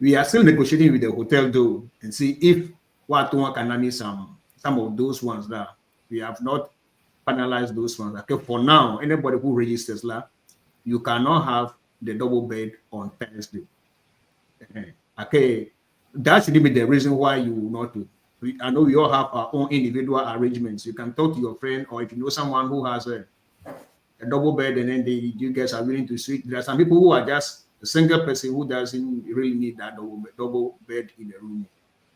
We are still negotiating with the hotel though and see if what can be some of those ones that we have not finalized those ones. Okay, for now, anybody who registers you cannot have the double bed on Thursday. Okay, that should be the reason why you will not do. I know we all have our own individual arrangements. You can talk to your friend, or if you know someone who has a double bed and then you guys are willing to switch. There are some people who are just a single person who doesn't really need that double bed in the room.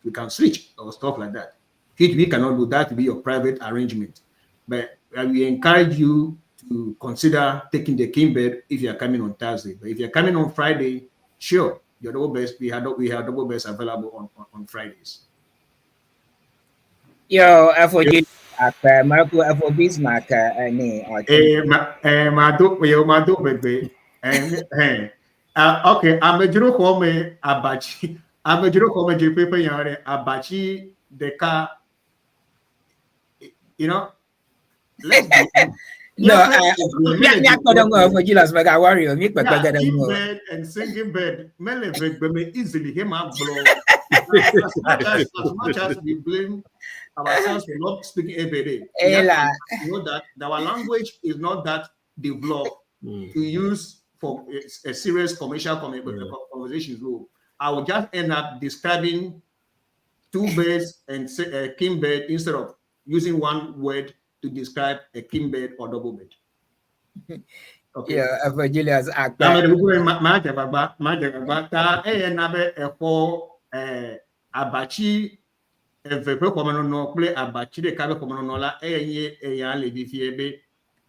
You can switch or stuff like that. If we cannot do that, to be your private arrangement. But we encourage you to consider taking the king bed if you are coming on Thursday. But if you're coming on Friday, sure, your double beds, we have double beds available on Fridays. Yo, for you, Marco, for Bismarck, okay, I'm a Juro Home Abachi. I'm a Juro Home Paper Yare Abachi Deka. Let's for Julius Mega Warrior, bed and singing bed, Melevek easily him up blow. As much as we blame ourselves for not speaking every day, you know that our language is not that developed to use for a serious commercial conversations low. I will just end up describing two beds and say a king bed instead of using one word to describe a king bed or double bed. Okay. Yeah, for Julius, abachi evekwe komono no kple abachi de kabe komono no la enye eya le di fie be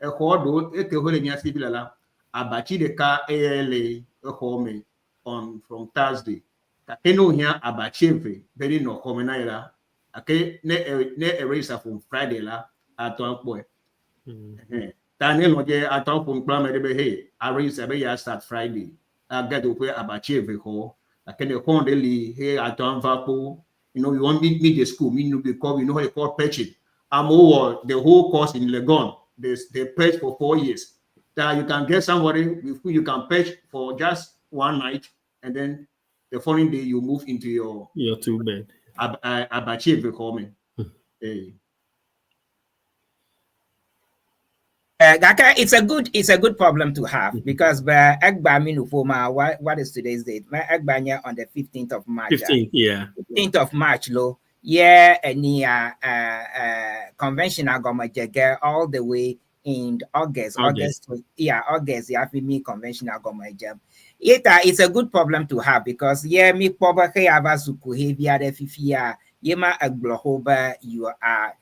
ekho do eke ho le nya sibila la abachi de ka ele ekho me on from Thursday ka keno hia abachi eve very no komena ira ake ne erase from Friday la aton po Daniel Noje aton from plan me be hey erase be ya start Friday get to abachi eve ho akene ko de li hey aton vapo. You know, you want me the school, me know because we know how they call patching. I'm over the whole course in Legon. They patch for 4 years. That you can get somebody with who you can patch for just one night, and then the following day you move into your 2-bed. Abachi becoming. It's a good problem to have because what is today's date? On the 15th of March. 15th, yeah. 15th of March, lo. Yeah, any convention I got my jagger all the way in August. August, yeah, me convention I got my job. It's a good problem to have because me probably have a sukuhevia de fifia yema aglohoba you are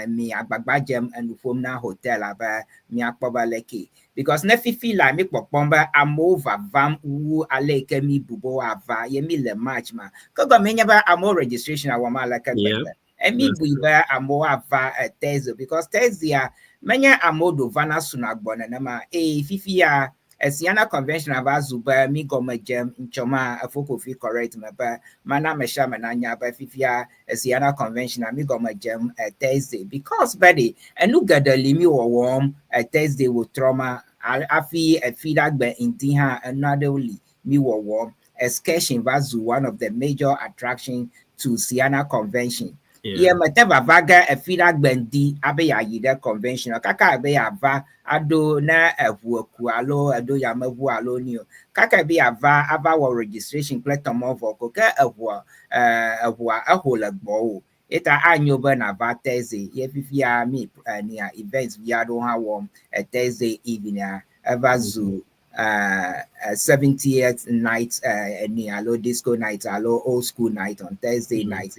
me agbagbagem and ufomna hotel aba me akpoba leki because nefifi la me pokpomba amova vam wu aleke mi bubo ava ye mi le match ma kogo me nyaba amo registration awama like emi buiba amo ava Thursday because Thursday menya amodo vana sunagbona na ma fifi ya Ceana convention about Zuba, me go my gem in Choma, a focal fee correct my ba, mana mesha mananya by Fifia, Ceana convention, and me go my gem Thursday because Betty, and look at the limi or warm Thursday with trauma. I feel a feedback by in Tiha and not only me or warm. Excursion Vazu, one of the major attractions to Ceana convention. Yeah, mateba vaga a feedback bendi abeya yida convention kaka abeya va ado na kualo ado yamavu alo niyo kaka abeya va aba wa registration platform of koka ahola gbo eta anyoba na va Thursday ye fifia me near events we don't have a Thursday evening avazu 70th night near low disco night low old school night on Thursday night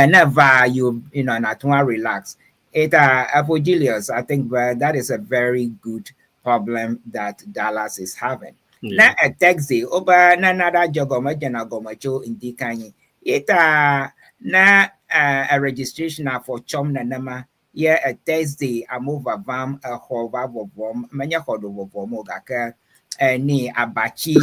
never you know not to relax for Julius I think that is a very good problem that Dallas is having na a Thursday over na nada jogoma jana gomacho in dikanye na a registration for chom na nama yeah a Thursday I'm over vam a hova vom manya hodo vom gaka ni abachi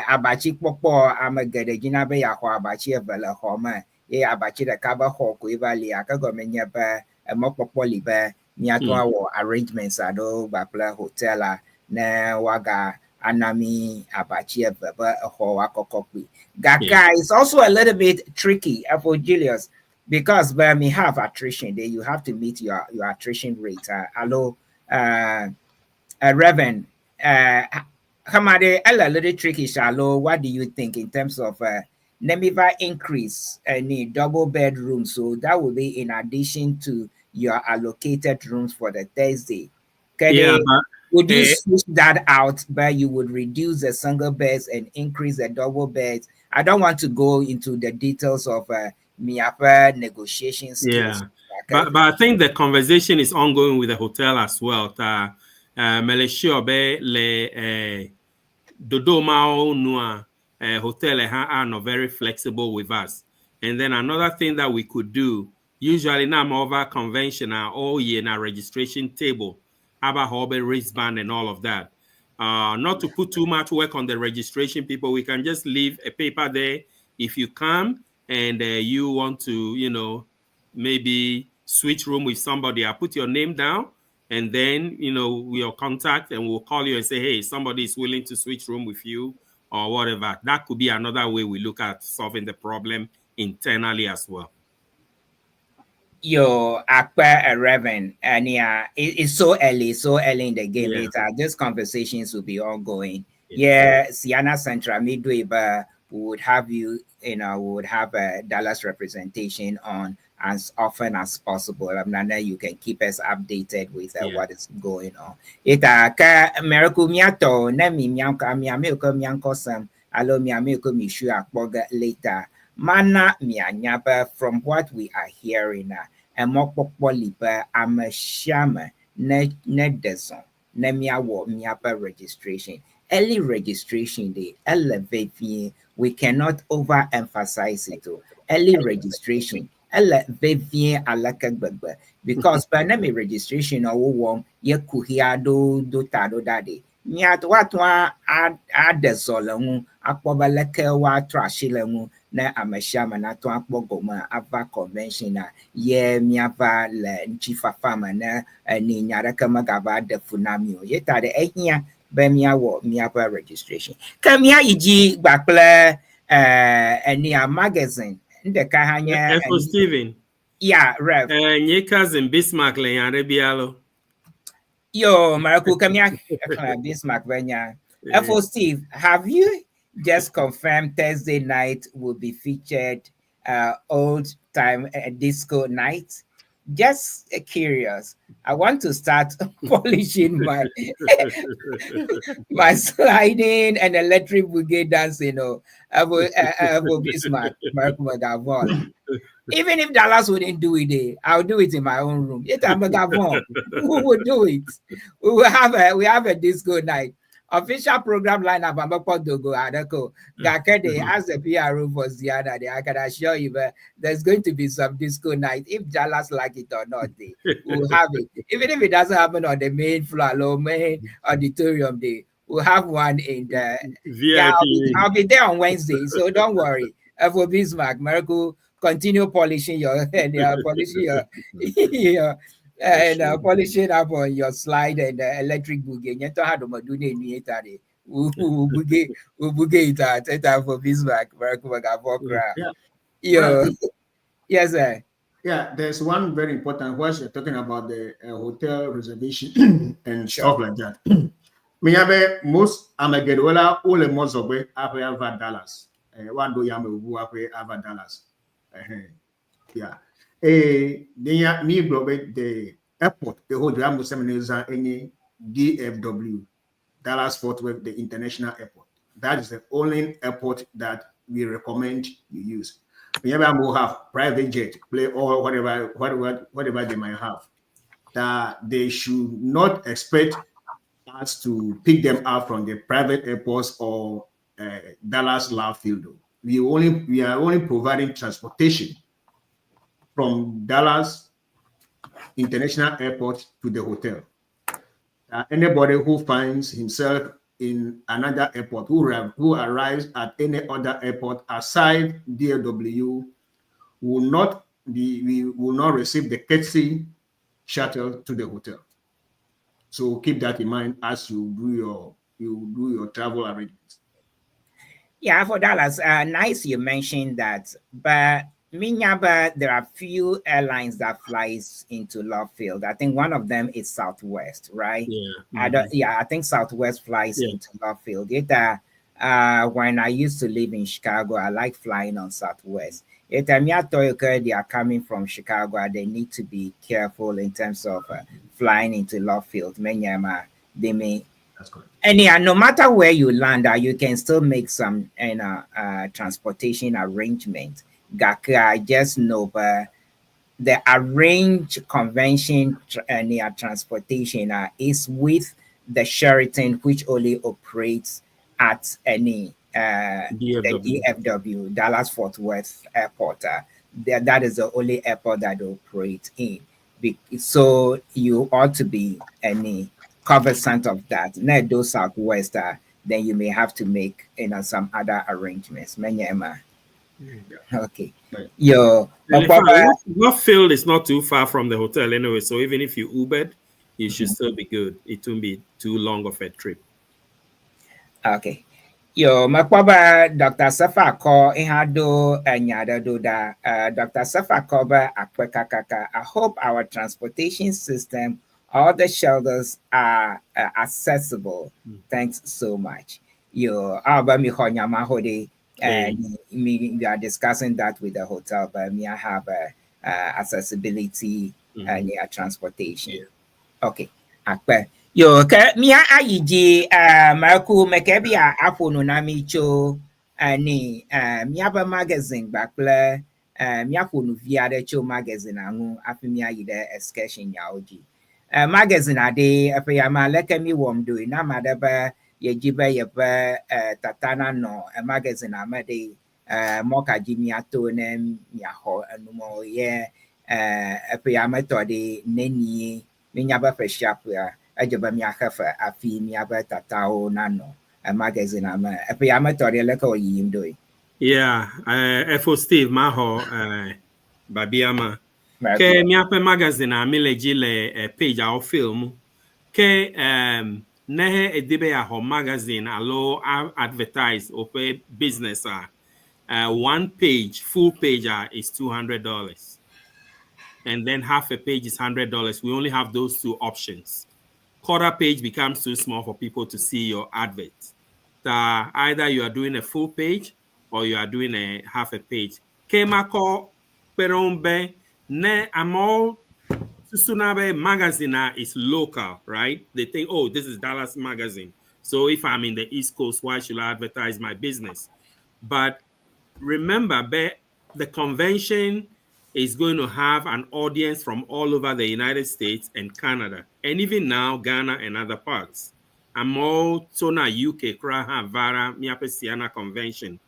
abachi popo amagade jina be ya ho abachi evela homa abachi the kaba ho ko ivali aka gomenya ba mopopo liba ni atwa wo arrangements ado bakla hotel na waga anami abachi evela ho akokokwi gaka is also a little bit tricky for Julius because by me have attrition there you have to meet your attrition rate hello Reverend Hamade a little tricky shallow what do you think in terms of Nemiva increase any double bedroom so that will be in addition to your allocated rooms for the Thursday would you switch that out but you would reduce the single beds and increase the double beds? I don't want to go into the details of Miapa negotiation skills. But I think the conversation is ongoing with the hotel as well. Malaysia be le Dodoma Nua hotel are not very flexible with us. And then another thing that we could do, usually now over conventional all year in our registration table, about hobby wristband and all of that. Not to put too much work on the registration people, we can just leave a paper there. If you come and you want to, you know, maybe switch room with somebody, I'll put your name down. And then, you know, we'll contact and we'll call you and say, hey, somebody is willing to switch room with you or whatever. That could be another way we look at solving the problem internally as well. Your Akpa Reverend, and it's so early in the game. These conversations will be ongoing. Yeah, Ceana Central Midway, but we would have you, we would have a Dallas representation on as often as possible. And then you can keep us updated with what is going on. Ita ka Miracle Miato, Nemi Mianka Miamilko Miankosam, Alo Miamilko Mishu Akboga later. Mana Mianyaba, from what we are hearing, a Mokpolipa, I'm a shaman, Nedeson, Nemiawo Miapa registration. Early registration day, elevate, we cannot overemphasize it. Early registration, elevate, because pandemic registration or one, ye kuhiado do tado dade. Nyat watwa add the solon, akwabaleke wa trashilemu, na amashama na to akbogoma ava convention ye miava le nchifa farmer na ni nyaraka magava de funamio. Yeta de ehia. Bemia wo miapa registration. Kamia iji bakle any magazine. The kahanya for Steven. Yeah, Rev. Nye cousin Bismarck le yare bialo. Yo, Maraku kamia Bismarck benya. For Steve, have you just confirmed Thursday night will be featured old time disco night? Just curious. I want to start polishing my my sliding and electric boogie dancing. For Bismarck, Mark Magavon. Even if Dallas wouldn't do it, I'll do it in my own room. Yet I'm Magavon. Who would do it? We have a disco night. Official program lineup, I'm about to go. Adako Gakede as a PRO for Ceana. I can assure you that there's going to be some disco night. If Dallas like it or not, we'll have it. Even if it doesn't happen on the main floor, main auditorium day, we'll have one in the VIP. Yeah, I'll be there on Wednesday, so don't worry. For Bismarck, Miracle, continue polishing your head, polishing your polishing up on your slide and electric boogie. You don't have to do it. Boogie it for Bismarck. Yes, sir. Yeah, there's one very important once you're talking about the hotel reservation and stuff like that. Me have most Amagedola all the most of it after Dallas. One do yamu after Dallas. Yeah. Me the airport, the whole Dramu seminars are any DFW, Dallas Fort Worth, the international airport. That is the only airport that we recommend you use. Whenever we have private jet, play or whatever they might have, that they should not expect us to pick them up from the private airports or Dallas Love Field. We are only providing transportation from Dallas International Airport to the hotel. Anybody who finds himself in another airport, who arrives at any other airport aside DFW, will not receive the courtesy shuttle to the hotel. So keep that in mind as you do your travel arrangements. Yeah, for Dallas, nice you mentioned that, but Minyaba, there are few airlines that flies into Love Field. I think one of them is Southwest, right? Yeah. I think Southwest flies into Love Field. When I used to live in Chicago, I like flying on Southwest. They are coming from Chicago. They need to be careful in terms of flying into Love Field. They may. That's correct. And yeah, no matter where you land, you can still make some transportation arrangement. I just know the arranged convention transportation is with the Sheraton, which only operates at any the DFW, Dallas Fort Worth Airport. That is the only airport that operates in. So you ought to be any cognizant of that. Not those Southwest, then you may have to make some other arrangements. Okay. Love Field is not too far from the hotel anyway, so even if you Ubered, it should still be good. It won't be too long of a trip. Okay. Dr. Safa ko ihado nyada doda Dr. Safa koba akwekakaka. I hope our transportation system, all the shelters are accessible. Thanks so much. Yo, aba mi honya mahode. We are discussing that with the hotel, but me I have accessibility and transportation. Yeah. Okay. Akpe. Yo, mi ayiji maku mekebi afono na mi cho ani mi aba magazine bakple mi afono via de cho magazine anu afi mi ayi de excursion ya oji. Magazine ade afi ya ma leke mi wom do na madaba ye jibe ye be tatana no magazine amade moka jimi ato ne mi aho anumo ye afi ya metode neni minya ba fa sharp ya ajaba mi akafa afi mi aba tatao nano a magazine ama epe ya metode le ko yim do Yeah, FO Steve Maho, Babiama. Ke miape magazine a mileji le page a film. Ke nehe edibe ya ho magazine alo advertise ope business one page, full page is $200. And then half a page is $100. We only have those two options. Quarter page becomes too small for people to see your advert. Either you are doing a full page or you are doing a half a page. Kemako Perombe ne amo Susunabe magazine is local, right? They think, oh, this is Dallas magazine. So if I'm in the East Coast, why should I advertise my business? But remember, the convention is going to have an audience from all over the United States and Canada, and even now Ghana and other parts. I'm all Tona UK Kraha Vara Miape Ceana convention.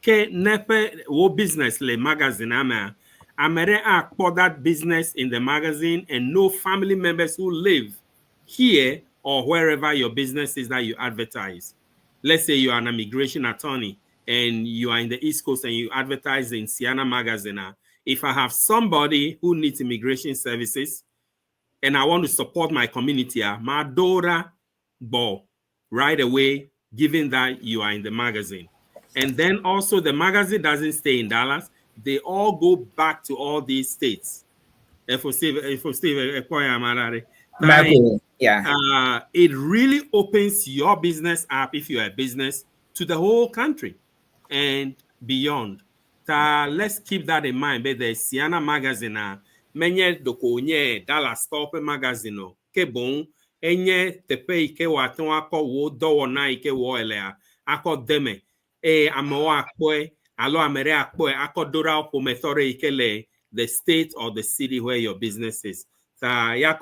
Ke nepe wo business le magazine ama amere akpo that business in the magazine and no family members who live here or wherever your business is that you advertise. Let's say you are an immigration attorney and you are in the East Coast and you advertise in Ceana magazine. If I have somebody who needs immigration services and I want to support my community, my daughter ball right away, given that you are in the magazine. And then also the magazine doesn't stay in Dallas. They all go back to all these states. It really opens your business up if you're a business to the whole country and beyond. Let's keep that in mind. But the Ceana magazine, menye doko nye Dallas Top magazine, ke bon, enye tepe ike waton ako wo do na ike wo elea, ako deme, amo akpoe, alo amere akpoe, ako dora opo methore ike le the state or the city where your business is. Magazine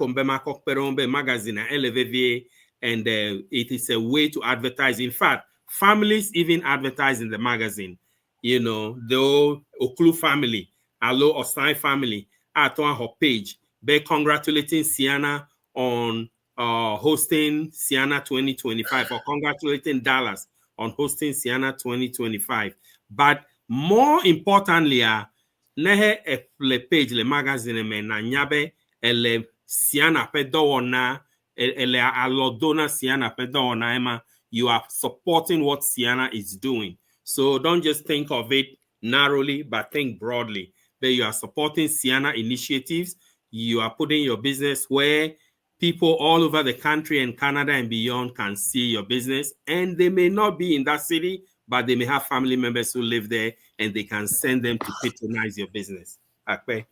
and it is a way to advertise. In fact, families even advertise in the magazine. You know, the OCLOO family, Allo OSAE family, at on her page, be congratulating Ceana on hosting Ceana 2025 or congratulating Dallas on hosting Ceana 2025. But more importantly, nehe le page le magazine me na nyabe ele Ceana pedona ele alodona Ceana pedona ema. You are supporting what Ceana is doing. So don't just think of it narrowly, but think broadly. That you are supporting Ceana initiatives. You are putting your business where people all over the country and Canada and beyond can see your business. And they may not be in that city, but they may have family members who live there and they can send them to patronize your business. Akpe.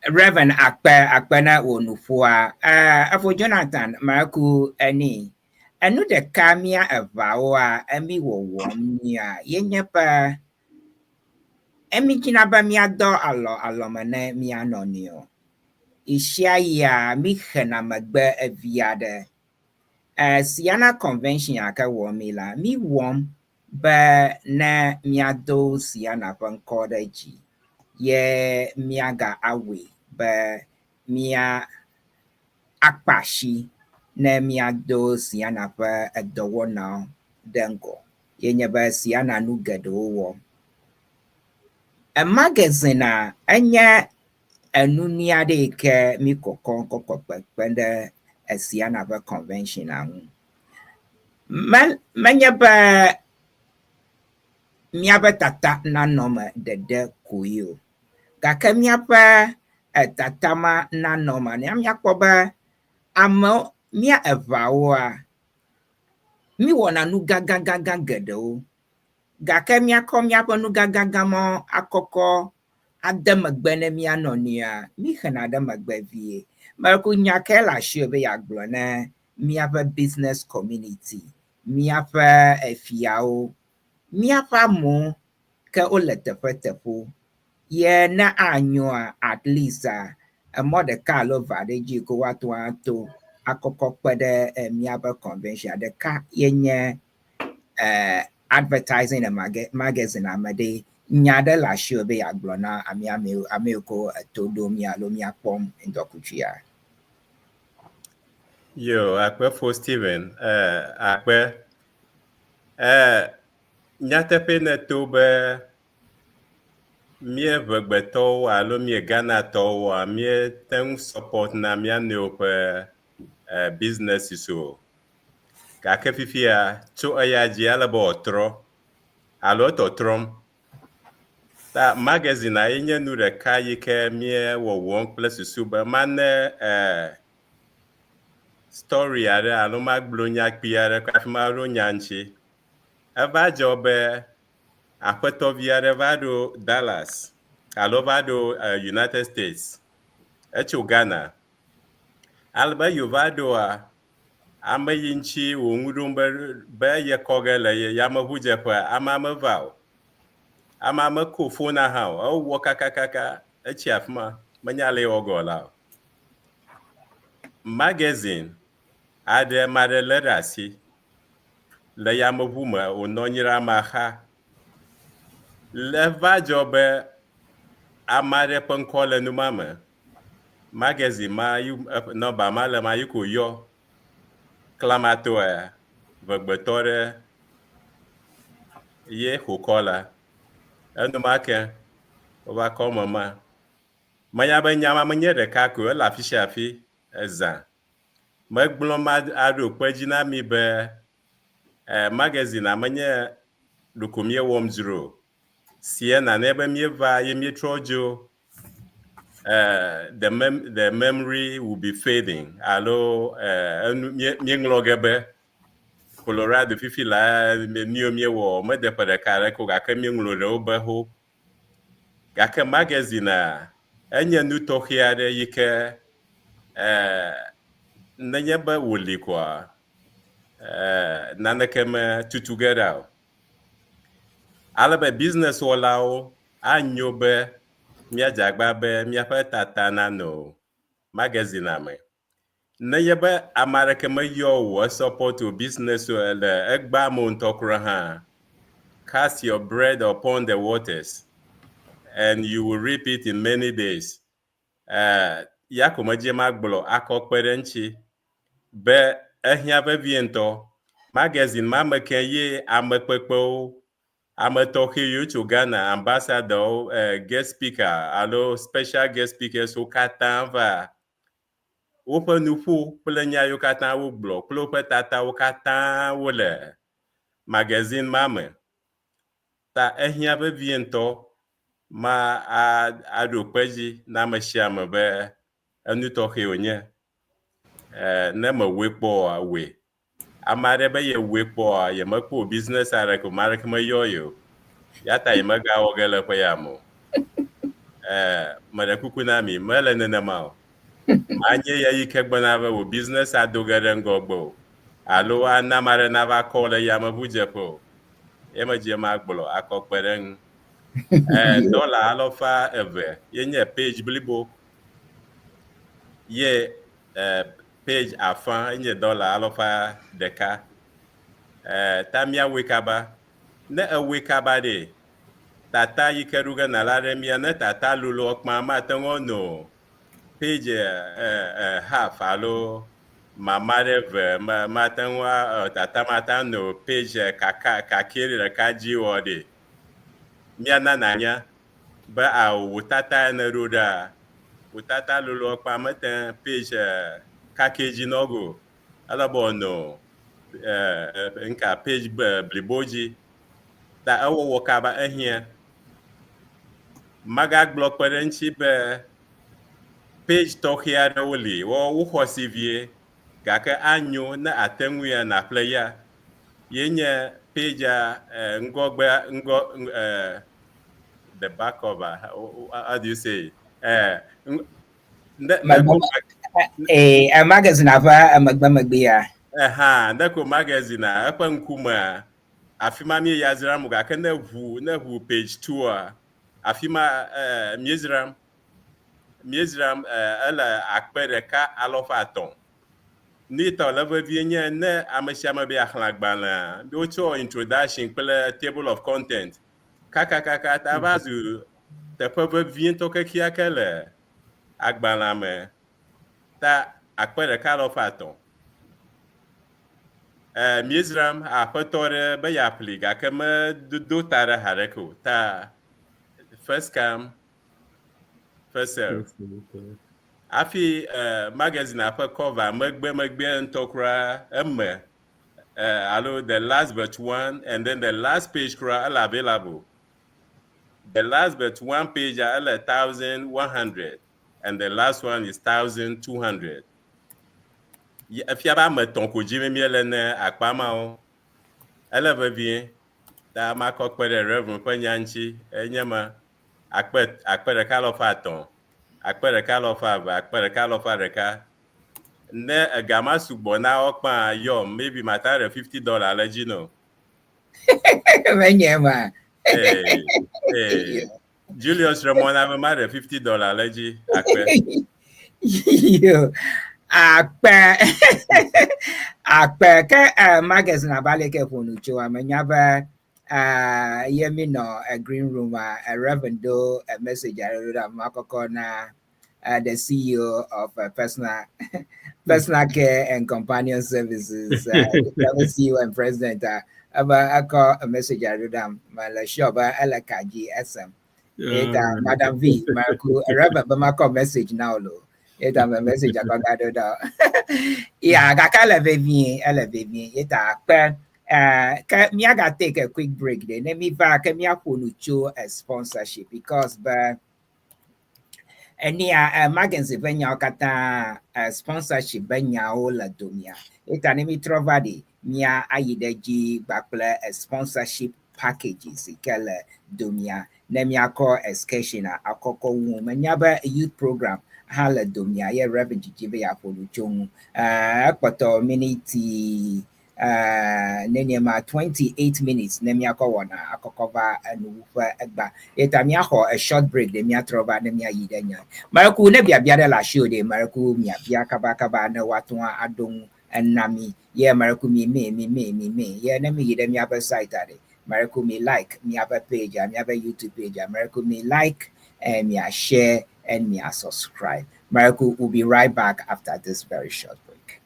Reverend Akpe na onufua afo Jonathan Marku ani enu de kamia evawa emi wo mia yenye pa emi jinaba mia do alo mane mia nonio ishia ya mi khana magbe eviade Ceana convention aka wo mi la mi wom ba na mia do Ceana pan kodaji ye miaga awe ba mia akpashi na mia do Ceana pa edowo na dengo yenye ba Ceana nu gedo wo a magazine anya anunia de ke mi kokon kokopende Ceana pa convention anu manya ba mia ba tata na noma de kuyo kaka miapa tatama na noma ne miakoba amo mia evawa mi wona nu gaga gedo gake miakɔ miaƒe nu gagaga ma akɔkɔ ade megbe ne mia nɔnia mi xena ɖe megbe vie meku nya ke le asi be yeagblɔ ne miaƒe business community miaƒe efiawo miaƒe amewo ke wole teƒe ye ne anyoa at least emɔ ɖeka alo va ɖe dzi ko woato ato akɔkɔ kpe ɖe miaƒe convention ɖeka yenye advertising magazine amede nya ɖe le asi be yeagblɔ na ame ko to ɖo mi alo miakpɔm ŋdɔkutsuea. Yo, akpe fo Steven, akpe nyateƒe ne to be mie vegbetɔwo alo mie Ghanatɔwo mie te support na mia nɔewo ƒe businesses o. Gake fifia tso eya dzi ale be wòtrɔ alo tɔtrɔm. Ta magazine a yenye nu ɖeka yi ke mie wɔwɔm kple susu be mane story aɖe alo magblɔ nyakpui aɖe kafi maɖo nya ŋuti. Eva dzɔ be aƒetɔvi aɖe va ɖo Dallas alo va ɖo United States. Etso Ghana. Ale be yova ɖoa ame yi ŋuti wo ŋu ɖom be ye kɔ ge le yameŋudzeƒe ame va o. Ame ko fona hã o. Ewɔ kakakaka etsi afi ma menya le wɔ gɔ la o. Magazine aɖe ma ɖe lé ɖe asi le yameŋu me wònɔ anyi ɖe amea xa. Le va dzɔ be ame aɖe ƒe ŋkɔ le numa me. Magazine ma nɔmba ma le ma yi ko yɔ klamatoa vegbetɔ ɖe ye xɔkɔ la. Enumake wova kɔ mema. Menya be nyama menye ɖeka ko ele afi sia afi ezã. Megblɔ ma aɖo kpe dzi na mi be magazine a menye ɖoko mie wɔm dzro. Ceana ne be mieva ye mietrɔ dzo the memory will be fading. Alo mieŋlɔ ge be Colorado fifi la mio miewɔ mede ƒe ɖeka ɖe ko gake mieŋlɔ ɖewo be ho. Gake magazine enye nu tɔxɛ aɖe yi ke nenye be wòli koa naneke me tutu ge ɖa o. Ale be business wɔlawo anyo be miadzagba be miaƒe tata nanɔ magazine me. Nenye be ame aɖeke meyɔ wò support wò business le egba mo ŋutɔ kura hã. Cast your bread upon the waters and you will reap it in many days. Ya ko medze magblɔ akɔ kpe ɖe ŋuti be ehia vevie ŋutɔ. Magazine ma me ke ye ame kpekpewo ame tɔxɛ yiwo tso Ghana ambassador guest speaker alo special guest speakers wo katã va woƒe nuƒo kple nya yiwo katã wo gblɔ kple woƒe tatawo katã wo le magazine ma me. Ta ehia vevie ŋutɔ ma aɖo kpe dzi na ame sia ame be enu tɔxɛ wònye. Ne me woe kpɔa woe. Ame aɖe be ye woe kpɔa ye mekpɔ business aɖe ko ame aɖeke meyɔ ye o. Ya ta ye megawɔ ge le ƒe ya me o. Meɖe kuku na mi mele nenema o. Manye ya yi ke gbena be wò business ado ge ɖe ŋgɔgbe o. Alo ana ame aɖe nava kɔ le yameŋudzeƒe o. Ye medze magblɔ akɔ kpe ɖe ŋu. $2 yenye page blibo. Ye page afã yenye $1. Ta miawoe kaba. Ne ewoe kaba ɖe. Tata yi ke ɖo ge na la ɖe mia ne tata lolo kpa mate ŋu no page half alo mama ɖe ve mate ŋu tata mate no page kaki ɖeka dzi wɔ ɖe. Miana nanya be wò tata ene ɖo ɖa wò tata lolo kpa mete page kaki dzi nɔgo. Ele be wòno nka page blibo dzi. Ta ewɔwɔ kaba ehia. Magagblɔ kpe ɖe ŋuti be page tɔxɛ aɖewo li wo xɔsi vie gake anyo ne ate ŋu ya naƒle ya yenye page the back cover. How do you say? A magazine of a Magbia. Ndako magazine apa nkuma afima mi yazram ga kana hu page 2 afima miezram ala akpereka alofaton ni to level vienye ne amasiama be akhlagbana do cho introduction pele table of content kaka tabazu te pepe vient to ke kiakele agbana me ta akpereka alofaton miezram a petore be ya pliga kama do tara hareko ta first come first serve. Afi magazine apa cover magbe ntokra the last but one and then the last page kra all available. The last but one page are 1,100 and the last one is 1,200. If you have a tonko jimi mielene akpama o ala va bien da ma kokpere reverend panyanchi enyama akpere kalofaton akpere kalofa reka ne gama subona okpa yo maybe matter $50 legino Menyema Julius Ramona have matter $50 legi akpe yo akpe ke magazine abaleke fonu cho amanyaba yemi no a green room a reverend do a message I wrote makoko na the CEO of personal care and companion services CEO and president I call a message I wrote my shop alakaji SM Madam V Marco a reverend but message now lo it a message I got yeah gakala vevi it a Miaga take a quick break then. Let me back a sponsorship because magazine benya kata sponsorship benya ola domia. Eta nemi trovadi mia ayideji bakle sponsorship packages ikele domia. Nemi ako excursion akoko woman nyaba youth program hala domia ye revenue jibe ya poluchong akwato minute nenema 28 minutes nemiako wana akokova anufa egba etamiaho a short break de miatroba nemia yidenya maraku ne bia la show de maraku mia bia kaba na watwa adong enami ye maraku me ye nemi yidemia website ade maraku me like me aba page me aba YouTube page maraku me like and me share and me subscribe. Maraku will be right back after this very short break.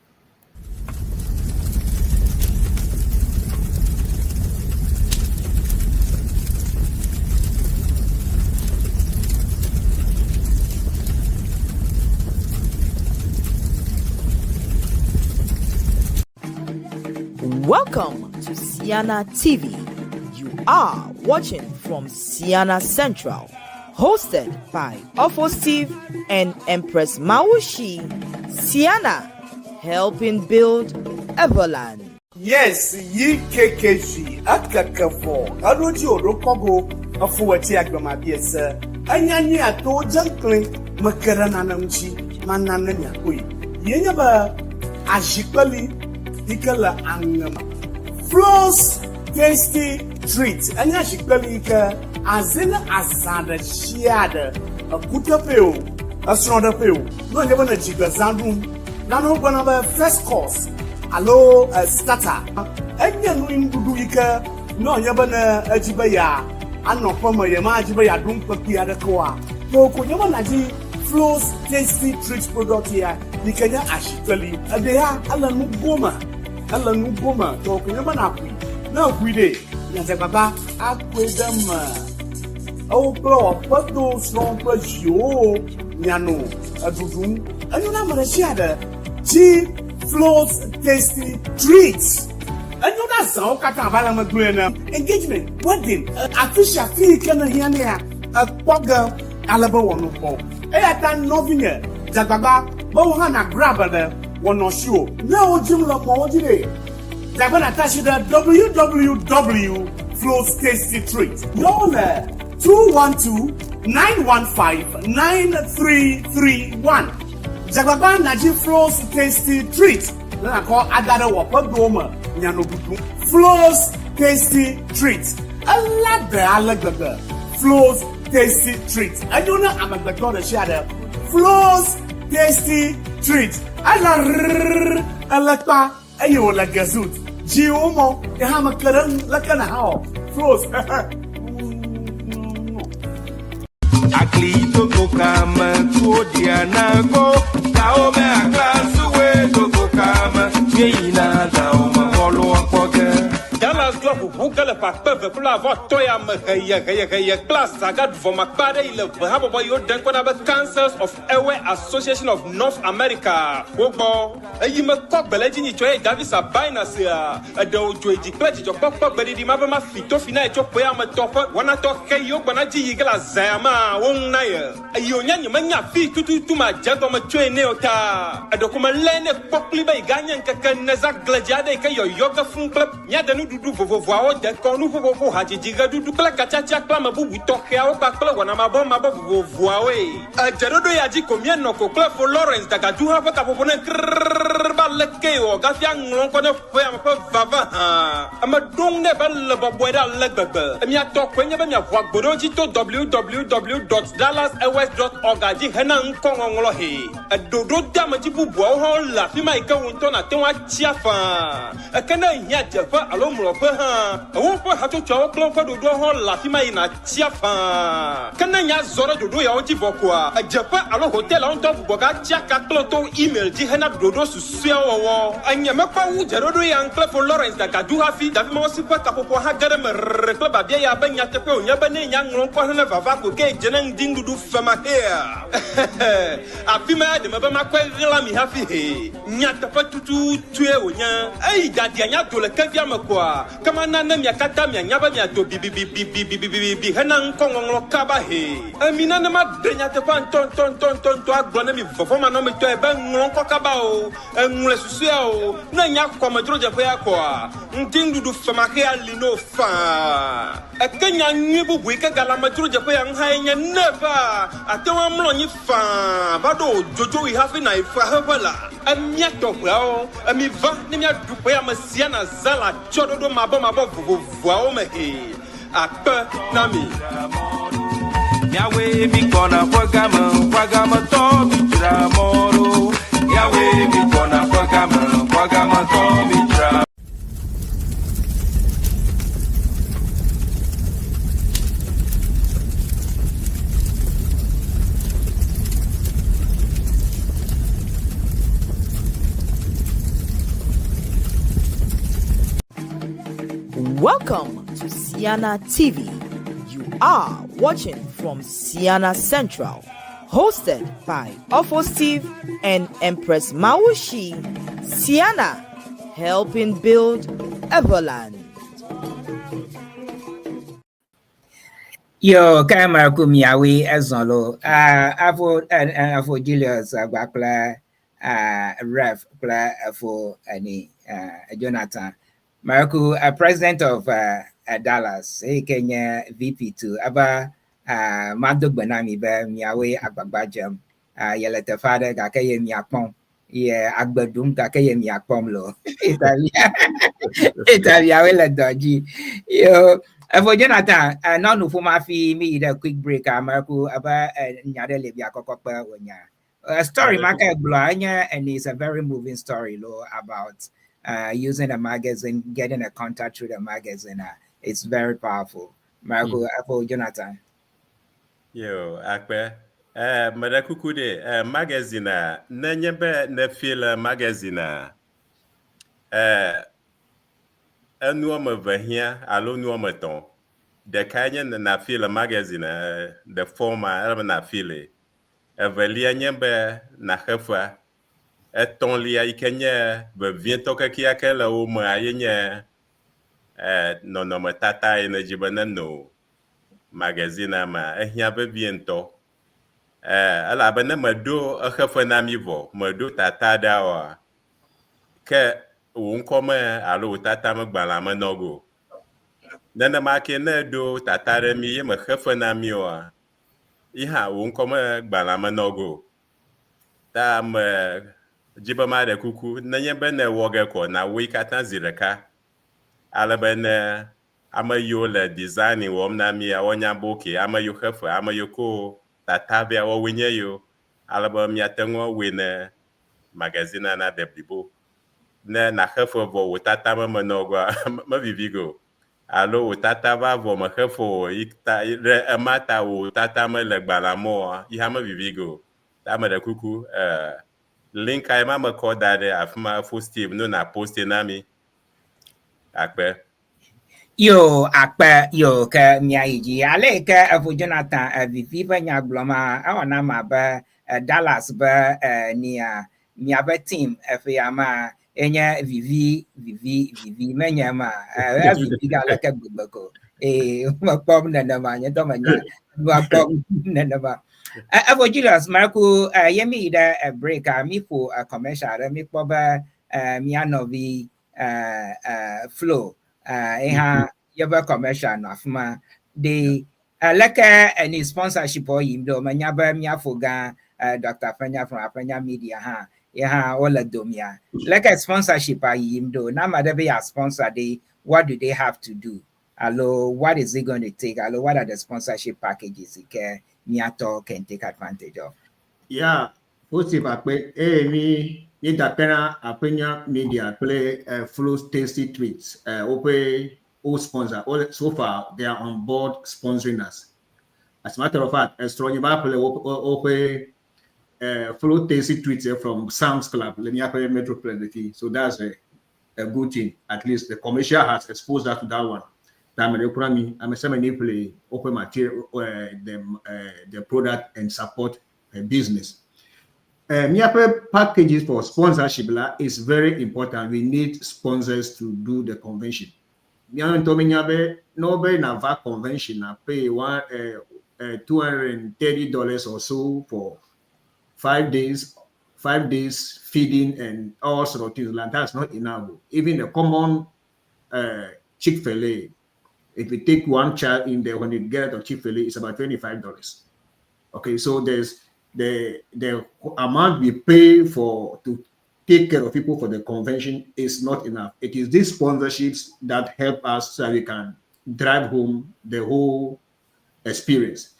Welcome to Ceana TV. You are watching from Ceana Central, hosted by Steve and Empress Mawushi. Ceana, helping build Everland. Yes, ye KKG at Kakafo, Aroji Orokogo, a Fuati Agamabias, Anyani ato Jankling, Makaranamchi, Manananya, Yenaba, Ashikali, Ikala Angama. Floss tasty treats, Anyashikali, Azina Azada Shiada, a Kutapeo, a Snodapeo, no never a Jigazandum, Nano Banaba first course. Hello, starter. Enya nuin buduika no yabana ajibaya anno poma yama ajibaya dum papi adakwa to ko yama naji flows tasty treats product here nikanya ashitali adeya ala nu goma to ko yama na ku de na ze baba akwedam o pro pado strong pajio nyano adudum anu na marashiada ji flows tasty treats. And you know that's all kata balama grena engagement wedding official fee kana hiania a poga alaba wono po e ata novinga jagaba bo hana grab the wono show na ojimla mo ojire Zaban attached the www.Flows Tasty Treat. Known 212-915-9331. Zaban Naji Flows Tasty Treat. Then I call Adara Wapadoma Nyanobutu. Flows Tasty Treat. I like the Flows Tasty Treat. I don't know I'm a god of shadow. Flows Tasty Treat. I like ayo la gazut. Jiomo, Yahama Karan, Lakana how. Flows. Aklito kokama kodiana go kaome aklansu we kokama yeina dauma holo apoge Dallas Club Hukale Papa Flava Toya Mahaya class Sagat for Macbade Habo yo Dankwana Cancers of Airway Association of North America. Wobo, a Yima Cock Belagini Choy Davis Abinasia, a dojo pledge of Papa Betty Mabama Fitofina Chopoyama Topper, one I talk Kayo Banaji Yigala Zama, one Naya, a Yonyan Mania Fit to my Jagoma Choy Neota, a document Lene Popli by Ganyan Kakanazak Gladiade Kayo Yoga Fun Club, Yadanu. Du voir de quand nous pouvons haji du cacha clama bu toke au bakla wana maboma bu voie a jerodo yaji combien no ko for Lawrence daga du ha ka popone baleke o gafiang lon ko ne foi am pa vava ama dong ne bal boboida legbebe mi atok kwenya be mi avwa gbodoji to www.dallasairways.org aji hanan ko ngolo he a dodo damaji bu bo ho la fi mai ka wonto na tenwa chiafa a kana nya jefa alo won't have to talk for the door Latima in a chiafa. Can I zora to do your Jivokwa? A Japa alo hotel on top Boga Chaka Cloto email Jihana Dodo to Seo and Yamapa Jerodo and Club for Lawrence that I do have feet that most super capo Hagadam Club Abia Banyatepo Yabane young Ronquan of Avaco Gate Jenang Dingu do Fama here. A female the Mabama Lami happy Nyatapa to Ay, that Yanato le Kaviamakwa. Come on, Yakata, Yabanya to be Hanan Kong Kabahe. I mean, I'm not Denyapan ton to agronomy for Fomanomi to a bang Roncabao, and Mulesuo, Nanya Comadroja Peaqua, Ntindu do Famahea Lino Fa. A Kenya Nibu Wika Galamadroja Peang High never. I don't want you fa. Bado, Jojo, we have a knife for her. I'm yet to well, I mean, Vania Dupea Messiana Zala, Chodo Maboma Vaomehe, a per Nami. Yahweh mi kona Wagama Tobi Tramoro. Yahweh mi kona Wagama Tobi Tramoro. Welcome to Ceana TV. You are watching from Ceana Central, hosted by Ofo Steve and Empress Mawushi. Ceana, helping build Everland. Yo, Kama Kumiawi Azolo, Afo Julius, Bakla, Ref, for any Jonathan. Marco, president of Dallas, Kenya VP2, Aba Mado Banami, Miawe, Agbajam, Yeleta Father, Gakayem Yapon, Agbadum, Gakayem Yapom Lo, Italia, Doji. Yo, for Jonathan, none for my fee, me the quick break, Marco, Aba Nyade Libya Cocopa, a story, Maka Blanya, and it's a very moving story, lo, about. Using a magazine, getting a contact through the magazine, it's very powerful. Marco, Apple, Jonathan. Yo, Akbe. Madakukude, magazine, Nanyebe, Nefil magazine. Un homme vient à l'on de Canyon na file magazine, the former na file. Velia nyembe na hefa. Ton lia ikenya vient toka kiake la uma yenye no matata ina jibanano magazine ma ehia be biento ala bana mado akhafa na mivo mado tata dawa ke unkome alo utata mgbala manogo. Nene make ne do tatare mi ye me hefe na mi wa. Iha unkome gbala manogo. Ta me jiba ma de kuku nenye bene woge ko na wi kata zireka. Ale bene amayo le designing wom na mi a wonya boke amayo hefe amayo ko tatabia wo winye yo. Ale ba mi atengo wine magazine na de bibo. Ne na hefe vo utata manogo ma vivigo. Alo utata va vo ma hefo ikta re amata utata me le gbalamo iha ma vivigo ta me de kuku link ai ma ko dade afma fo Steve no na post na mi akpe yo akpa yo ka miaiji ale ka avu Jonathan vivi ba nya gloma awana ma ba Dallas ba nia mia ba team ama enya vivi menya ma vivi ga la ka gbogbo ma pom na na ma nya to ma nya ma pom na na ma avu Julius Marco yemi da break mi for commercial mi po ba mi anovi flow yaba commercial no afuma de leka any sponsorship or yim do manyaba mi afoga Dr. Fanya from Afanya Media all domia leka sponsorship yim do na madabe ya sponsor they what do they have to do allo what is it going to take allo what are the sponsorship packages Miato can take advantage of positive akpe ni dapena apenya media play flow tasty tweets all sponsor all so far they are on board sponsoring us. As a matter of fact strong play flow tasty tweets from Sam's Club let me play Metro play the key, so that's a good thing. At least the commercial has exposed us to that one. I'm a semi play open material the product and support business. Packages for sponsorship is very important. We need sponsors to do the convention. Nobody na VAC convention pay $230 or so for 5 days feeding and all sort of things like that's not enough. Even a common Chick-fil-A, if you take one child in there when you get a Chick-fil-A, it's about $25. Okay, so there's the amount we pay for to take care of people for the convention is not enough. It is these sponsorships that help us so that we can drive home the whole experience.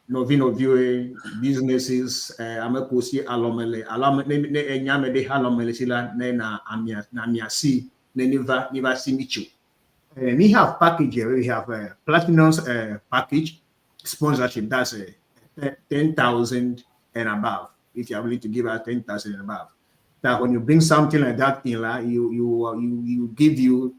Novino viewing businesses, amakosi alomele ne enyame de halomele sila ne na amiasi ne niva simichu. We have package here. We have a platinum package sponsorship. That's 10,000 and above. If you are willing to give us 10,000 and above, that when you bring something like that in, you give you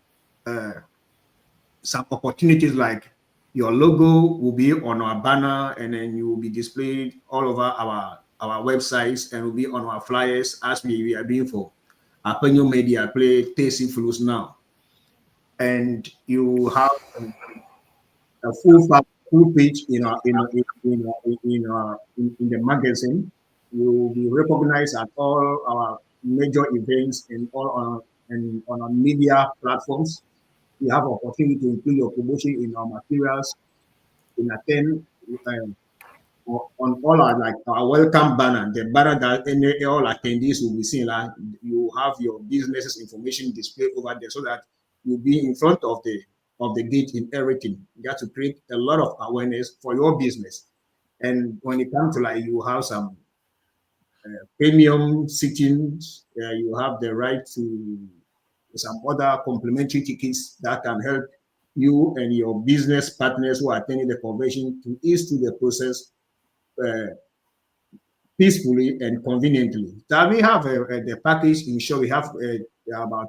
some opportunities like your logo will be on our banner and then you will be displayed all over our websites and will be on our flyers as we are doing for Apenyo Media Play Tasty Flows now. And you have a full page in the magazine. You will be recognized at all our major events and all on our media platforms. You have opportunity to include your promotion in our materials, in attend on all our welcome banner, the banner that all attendees will be seeing. You have your business's information displayed over there so that you'll be in front of the gate in everything. You got to create a lot of awareness for your business. And when it comes to you have some premium sittings, you have the right to some other complimentary tickets that can help you and your business partners who are attending the convention to ease through the process peacefully and conveniently. So we have the package in short. We have about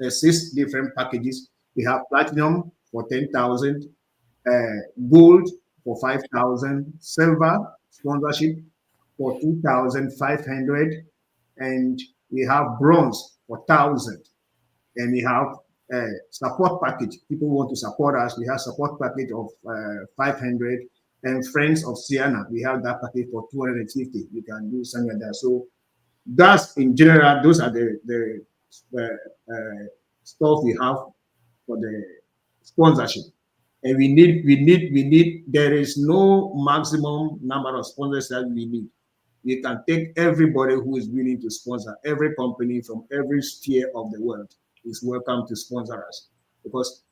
6 different packages. We have platinum for 10,000, gold for 5,000, silver sponsorship for 2,500, and we have bronze for 1,000, and we have support package. People want to support us. We have support package of 500, and friends of Ceana, we have that package for 250. You can do something like that. So That's in general, those are the stuff we have for the sponsorship. And we need, there is no maximum number of sponsors that we need. We can take everybody who is willing to sponsor. Every company from every sphere of the world is welcome to sponsor us, because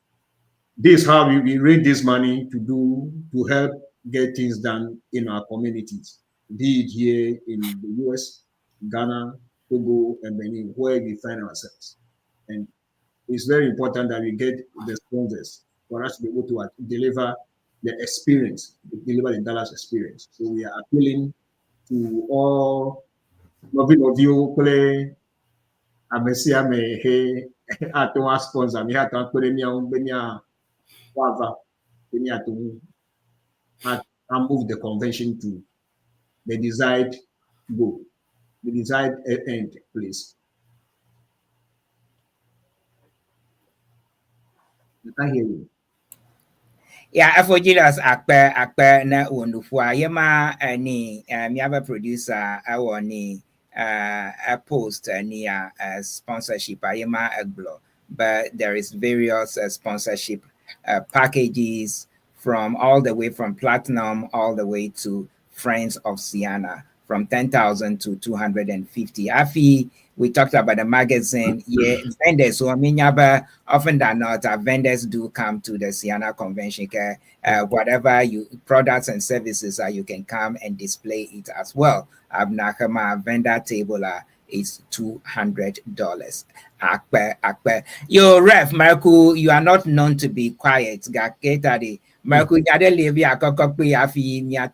this is how we raise this money to help get things done in our communities, be it here in the US, Ghana, Togo, and Benin, where we find ourselves. And it's very important that we get the sponsors for us to be able to deliver the experience, deliver the Dallas experience. So we are appealing to all of you play amesia me he atwa sponsor me hata kore mi on benya wava benya to move the convention to the desired goal, the desired end, please. I can't hear you. Yeah, for JULUIS akpe na wonderful. Yema ni me have a producer ni a post ni sponsorship yema aglo, but there is various sponsorship packages from all the way from platinum all the way to Friends of Ceana, from 10,000 to 250. Afi, we talked about the magazine. Yeah, vendors. So I mean, often than not, vendors do come to the Ceana convention. Whatever you products and services you can come and display it as well. Abnakama vendor table is $200. Akpe. Yo, Ref Marco, you are not known to be quiet. Gaketadi. Marco,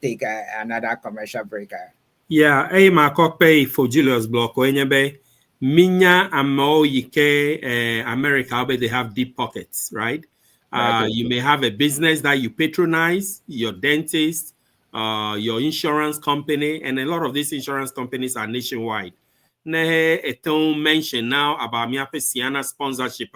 take another commercial breaker. Yeah, ma kokpe for JULUIS block enyebe minya amo yike America, but they have deep pockets, right? You may have a business that you patronize, your dentist, your insurance company, and a lot of these insurance companies are nationwide. Nehe eton mention now about miape Ceana sponsorship.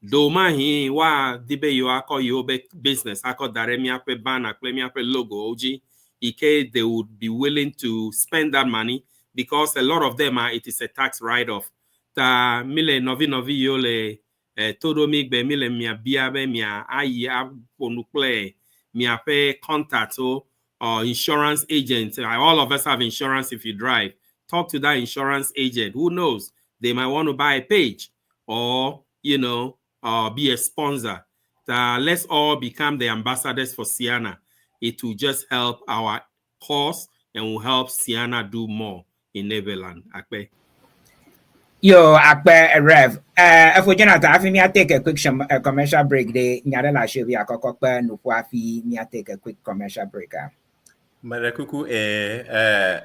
Doma hi wa dibe yo ako yobe business ako dare miape banner, kle miape logo oji. They would be willing to spend that money, because a lot of them it is a tax write-off. Ta mile novi yole todo migbe mile mia biabe mia ayi ponukle mia pay contact or insurance agent. All of us have insurance if you drive. Talk to that insurance agent. Who knows? They might want to buy a page or, be a sponsor. Let's all become the ambassadors for Ceana. It will just help our cause and will help Ceana do more in Neverland. Akpe. Yo, Akpe Rev. If Jonathan, I think I take a quick commercial break. They nyadela should be a kokokpe nufuafi. Me take a quick commercial break. Marakuku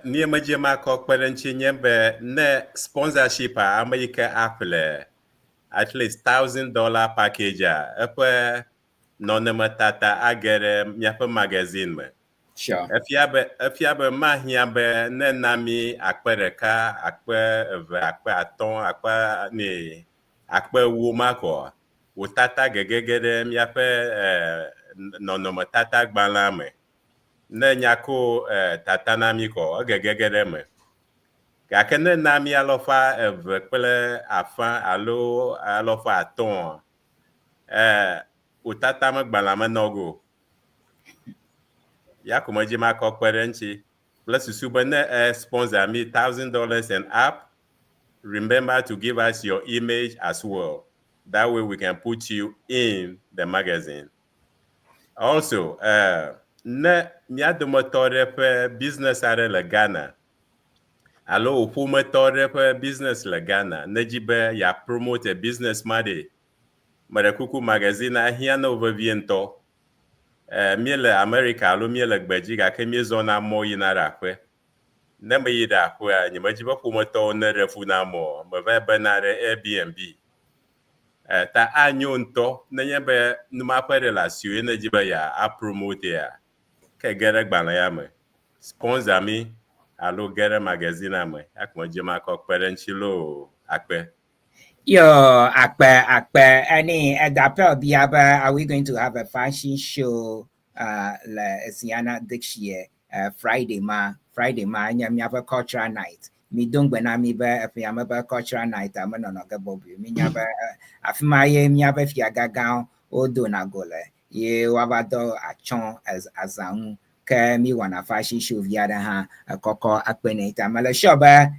ni majema kokperenchi nyembe ne sponsorship America Apple at least $1,000 package epe nonematata agere miape magazine me. Sure. If you have a mahiabe ne nami akpereka akpe aton akpe wumako utata gegegede miape nonematata gbalame. Ne nyako tata nami ko gegegede me. Kakene nami alofa pele afan alofa aton utata me gbalame nogo. Ya kumajima kokperenchi plus subene sponsor me $1,000 and up. Remember to give us your image as well. That way we can put you in the magazine. Also, ne miado motore pe business are le Ghana. Alo upu motore pe business le Ghana. Nejibe ya promote a business made. Marekuku magazine ahia no overviento. Miele America alo miele gbeji ga ke mi zona mo yinara kwe. Nembe yida kwe nyimajiba kumoto ne refu na mo. Mbe benare Airbnb. Ta anyo nto nenyebe numa pe relation nejiba ya a promote ya. Ke gere gbana ya me. Sponsor mi alo gere magazine ame. Akmojima kokperenchilo akpe. Yo, Akpe. Any dapel biaba, are we going to have a fashion show Ceana this year? Friday ma, we have a cultural night. mi dong bena mi be afiama be cultural night am no no gabo bi mi nya be afima ye mi aba fia gaga o do na gole ye wabado achon as azan ke mi wana fashion show via da ha akoko akpene ta mala shoba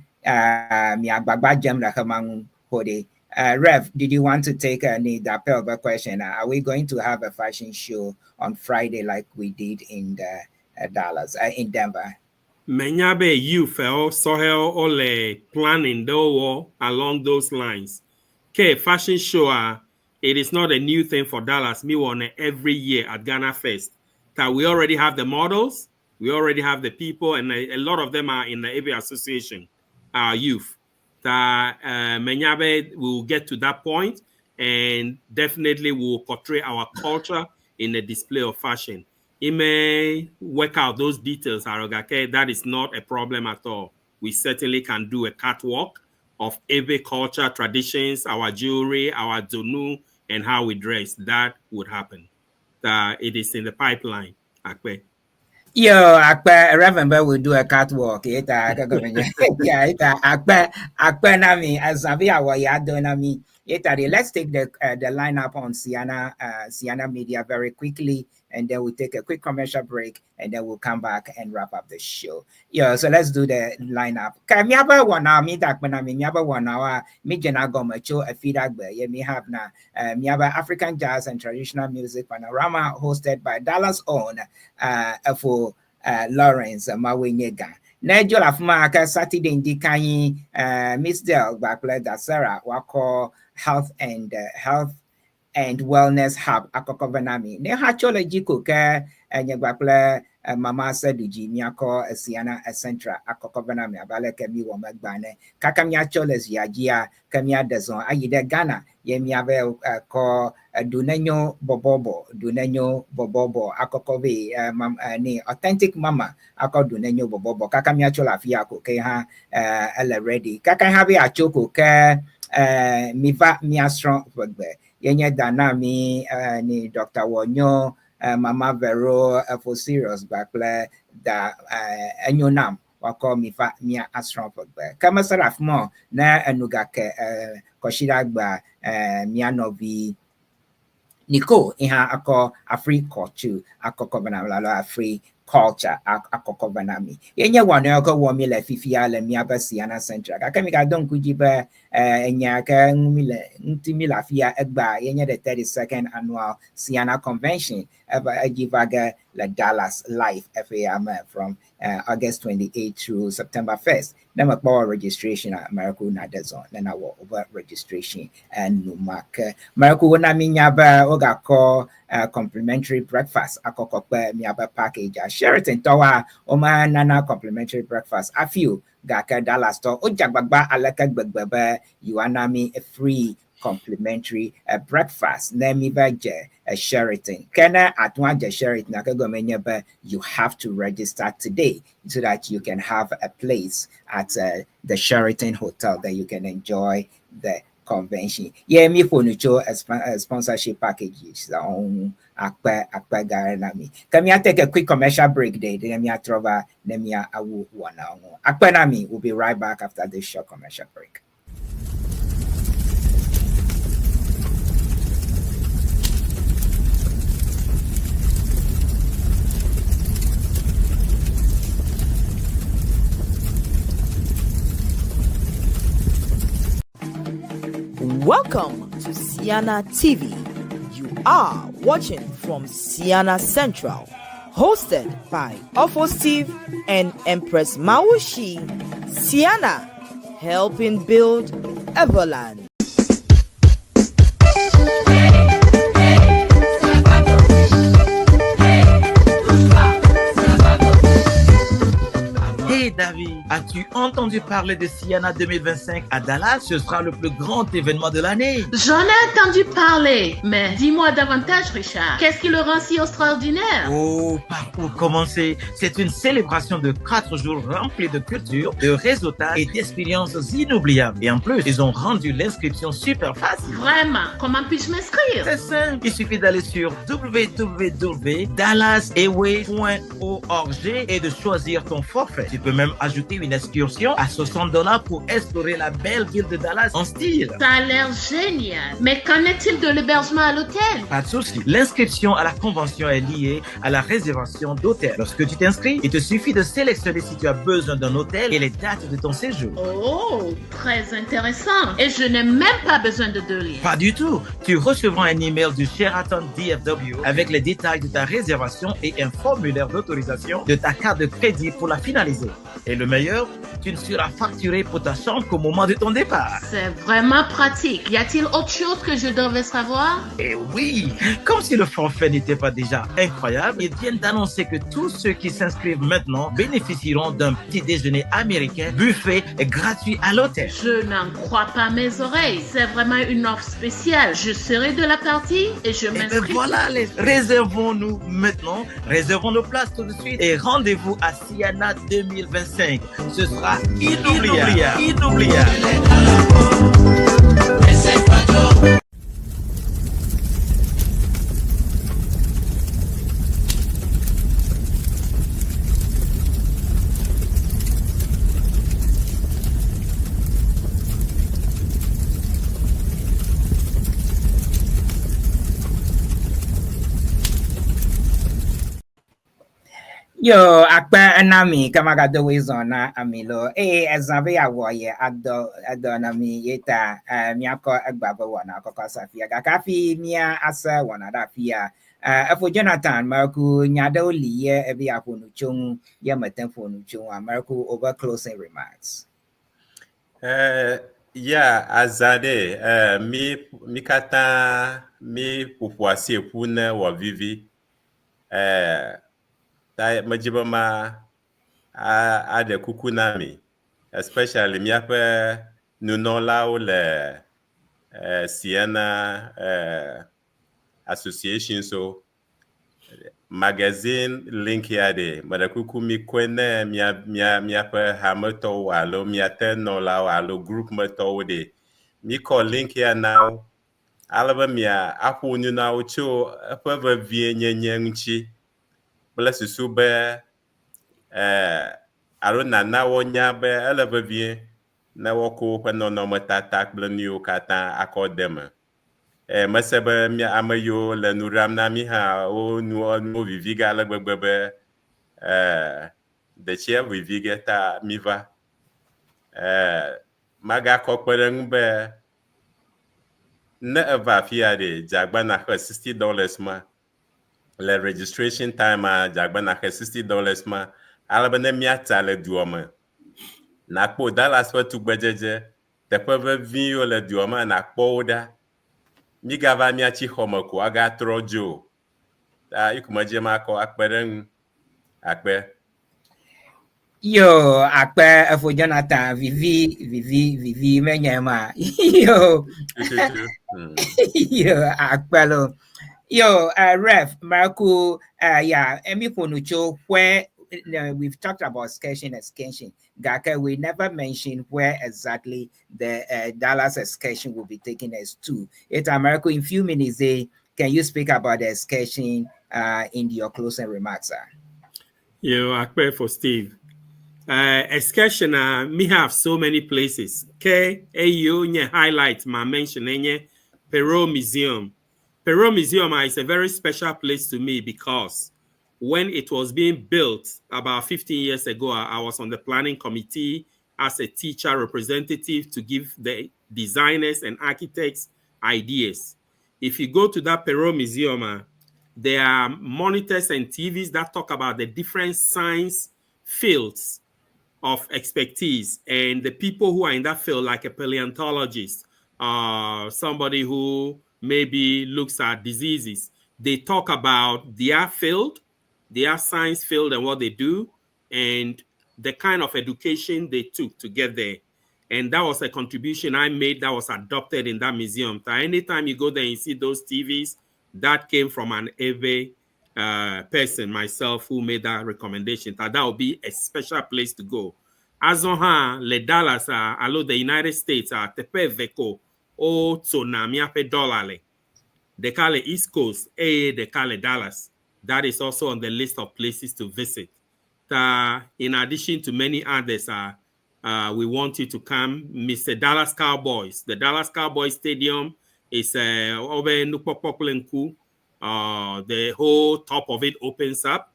mi agbagba jam la kamang hode. Rev, did you want to take any dapel question? Are we going to have a fashion show on Friday like we did in Dallas, in Denver? Menyabe you fell sohel ole planning though along those lines. Okay, fashion show, it is not a new thing for Dallas. Me want every year at Ghana Fest. That we already have the models, we already have the people, and a lot of them are in the ABA Association, our youth. That Menyabe will get to that point and definitely will portray our culture in the display of fashion. It may work out those details, Arogake. That is not a problem at all. We certainly can do a catwalk of Ebe culture, traditions, our jewelry, our donu, and how we dress. That would happen. It is in the pipeline, Akpe. Yo, Akpe, Reverend will do a catwalk. Yeah, Akpe nami, as Avia wa yado nami. Let's take the lineup on Ceana Media very quickly, and then we'll take a quick commercial break, and then we'll come back and wrap up the show. Yeah, so let's do the lineup. Miaba wana mi dakpena mi miaba wana mi jenago macho a feedback be ye mi have na miaba African jazz and traditional music panorama hosted by Dallas own for Lawrence Mawenyega. Nigel afuma aka Saturday ndi kanyi Miss Del Bakle da Sarah wako health and wellness hub akokovenami. Ne hachole jiko ke nyebakle mama seduji miako Ceana Central akokovenami abale kemi wo magbane kakamia choles yajia kamia dezon ayide Ghana ye miave ko dunenyo bobobo akokove ni authentic mama ako dunenyo bobobo kakamia chola fia ko ke ha ele ready kakan have a choko ke miva miastron fogbe yenye dana mi ni Dr. Wonyo Mama Vero for serious bakle da enyonam wako mifa mia astron fogbe kama saraf mo na enuga ke koshiragba mia novi Nico iha ako Afri culture akokobana lalo Afri culture akokobanami yenye wanoko womi le fifia le miaba Ceana Central akamika don kujiba enya ka ntimi lafia egba yenye the 32nd annual Ceana convention ajivaga la Dallas live FAM from August 28 through September 1st. Nama power registration at Maracu na dezon na over registration and numak Maracu na minyaba ogako complimentary breakfast akokokpe miaba package a Sheraton Tower oma nana complimentary breakfast a few gaka Dallas to ojagbagba alaka gbagbaba yuanami a free complimentary breakfast nemi baje a Sheraton kana atwaje Sheraton akagomenyaba you have to register today so that you can have a place at the Sheraton Hotel that you can enjoy the convention. Yeah, me for a sponsorship packages on akpa garanami. Can me take a quick commercial break day? Then me trova then me awu wana. Akpa nami will be right back after this short commercial break. Welcome to Ceana TV. You are watching from Ceana Central, hosted by Ofo Steve and Empress Maushi. Ceana, helping build Everland. Hey David, as-tu entendu parler de Ceana 2025 à Dallas? Ce sera le plus grand événement de l'année. J'en ai entendu parler, mais dis-moi davantage, Richard. Qu'est-ce qui le rend si extraordinaire? Oh, par où commencer? C'est une célébration de 4 jours remplis de culture, de réseautage et d'expériences inoubliables. Et en plus, ils ont rendu l'inscription super facile. Vraiment? Comment puis-je m'inscrire? C'est simple. Il suffit d'aller sur www.dallasairways.org et de choisir ton forfait. Tu peux même ajouter une excursion à $60 pour explorer la belle ville de Dallas en style. Ça a l'air génial. Mais qu'en est-il de l'hébergement à l'hôtel? Pas de souci. L'inscription à la convention est liée à la réservation d'hôtel. Lorsque tu t'inscris, il te suffit de sélectionner si tu as besoin d'un hôtel et les dates de ton séjour. Oh, très intéressant. Et je n'ai même pas besoin de 2 liens. Pas du tout. Tu recevras un email du Sheraton DFW avec les détails de ta réservation et un formulaire d'autorisation de ta carte de crédit pour la finaliser. Et le meilleur, tu ne seras facturé pour ta chambre qu'au moment de ton départ. C'est vraiment pratique. Y a-t-il autre chose que je devrais savoir? Eh oui, comme si le forfait n'était pas déjà incroyable, ils viennent d'annoncer que tous ceux qui s'inscrivent maintenant bénéficieront d'un petit déjeuner américain, buffet et gratuit à l'hôtel. Je n'en crois pas mes oreilles. C'est vraiment une offre spéciale. Je serai de la partie et je m'inscris. Voilà, réservons-nous maintenant, réservons nos places tout de suite et rendez-vous à Ceana 2025. Ce sera inoubliable. Yo, akpa anami kamagado wizona amilo. Ezave ya woye ado nami yeta miako agbaba wana koko safia. Kakafi mia asa wana dafia. Afo Jonathan marku nyado liye ebi afonu chung yamaten fonu chung marku over closing remarks. Yeah, azade mi kata mi pupuasi pune wa vivi ta majiba ma a de kukunami, especially mi ape nunola ou le Ceana association so magazine link ya de madakuku mi kwene mi ape hamoto walo mi ateno la walo group moto de mi call link ya now alaba mi apu nu na ucho ape vie nyenyenchi bless sube arona na wonya be alaba vie na woko kweno no matata blaniu kata akodema masebe mi amayo le nuram na mi ha o nu viviga la gbegbe de che viviga ta mi va maga kokpereng be na va fia de jagba na $60 ma le registration time jagba na $60 ma alaba na mi ata le duoma na po Dallas wa tu gbejeje te pe vi o le duoma na po da mi gava mi achi homo ko aga trojo ikumaje ma ko akpereng akpe Yo akpe afo Jonathan vivi menyema yo yo akpelo yo ref marku yeah emi ponucho where we've talked about excursion. Gaka, we never mentioned where exactly the Dallas excursion will be taking us to. It's America in few minutes. Can you speak about the excursion in your closing remarks, sir? You are pray for Steve. Excursion, me have so many places. You highlight my mention Perot Museum. Perot Museum is a very special place to me because when it was being built about 15 years ago, I was on the planning committee as a teacher representative to give the designers and architects ideas. If you go to that Perot Museum, there are monitors and TVs that talk about the different science fields of expertise and the people who are in that field, like a paleontologist, somebody who maybe looks at diseases. They talk about their field, their science field and what they do, and the kind of education they took to get there. And that was a contribution I made that was adopted in that museum. Anytime you go there and see those TVs, that came from an EVE person, myself, who made that recommendation. That would be a special place to go. Azonha, le Dallas, alo the United States, tepe veko, o tsunami ape dolale. They call it East Coast, they call it Dallas. That is also on the list of places to visit. that in addition to many others, we want you to come. Mr. Dallas Cowboys. The Dallas Cowboys Stadium is over in Nukpokpoklenku. The whole top of it opens up.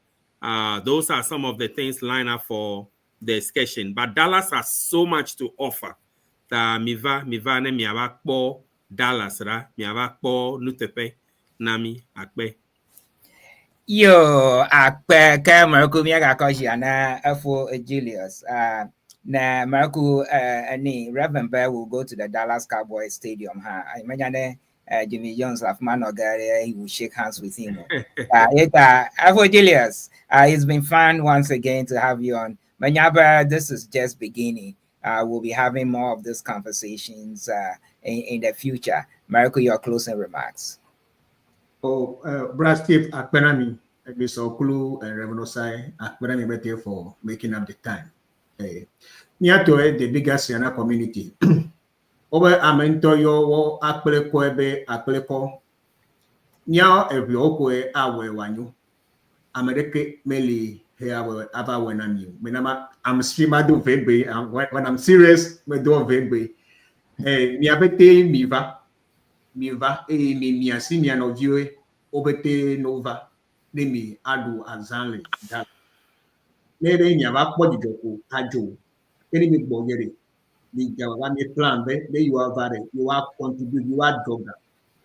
Those are some of the things lined up for the excursion. But Dallas has so much to offer. Miva ne miavakpo Dallas ra miavakpo nutepe nami akpe. Yo akpe ke Marco miaga Ceana for Julius. Na Marco ani Reverend Bear will go to the Dallas Cowboys Stadium. I imagine Jimmy Jones of Manogare, he will shake hands with him. For Julius, it's been fun once again to have you on. Manyaba, this is just beginning. We'll be having more of these conversations in the future. Marco, your closing remarks. Brad Steve Akpenami, Mr. OCLOO and Reverend OSAE Akpenami better for making up the time. Near to the biggest Ceana community. Over amento yo akpeleko ebe akpeleko. Nya every okwe awe wanyu. Amerike meli here ava wenami. Menama I'm streamer do vebe and when I'm serious me do vebe. Mi abete miva mi asi mi anovio obete nova ne mi adu azanle da. Nebe mi ava podi joko ajo. Eni mi bogere. The government plan be you are very you are contribute you are job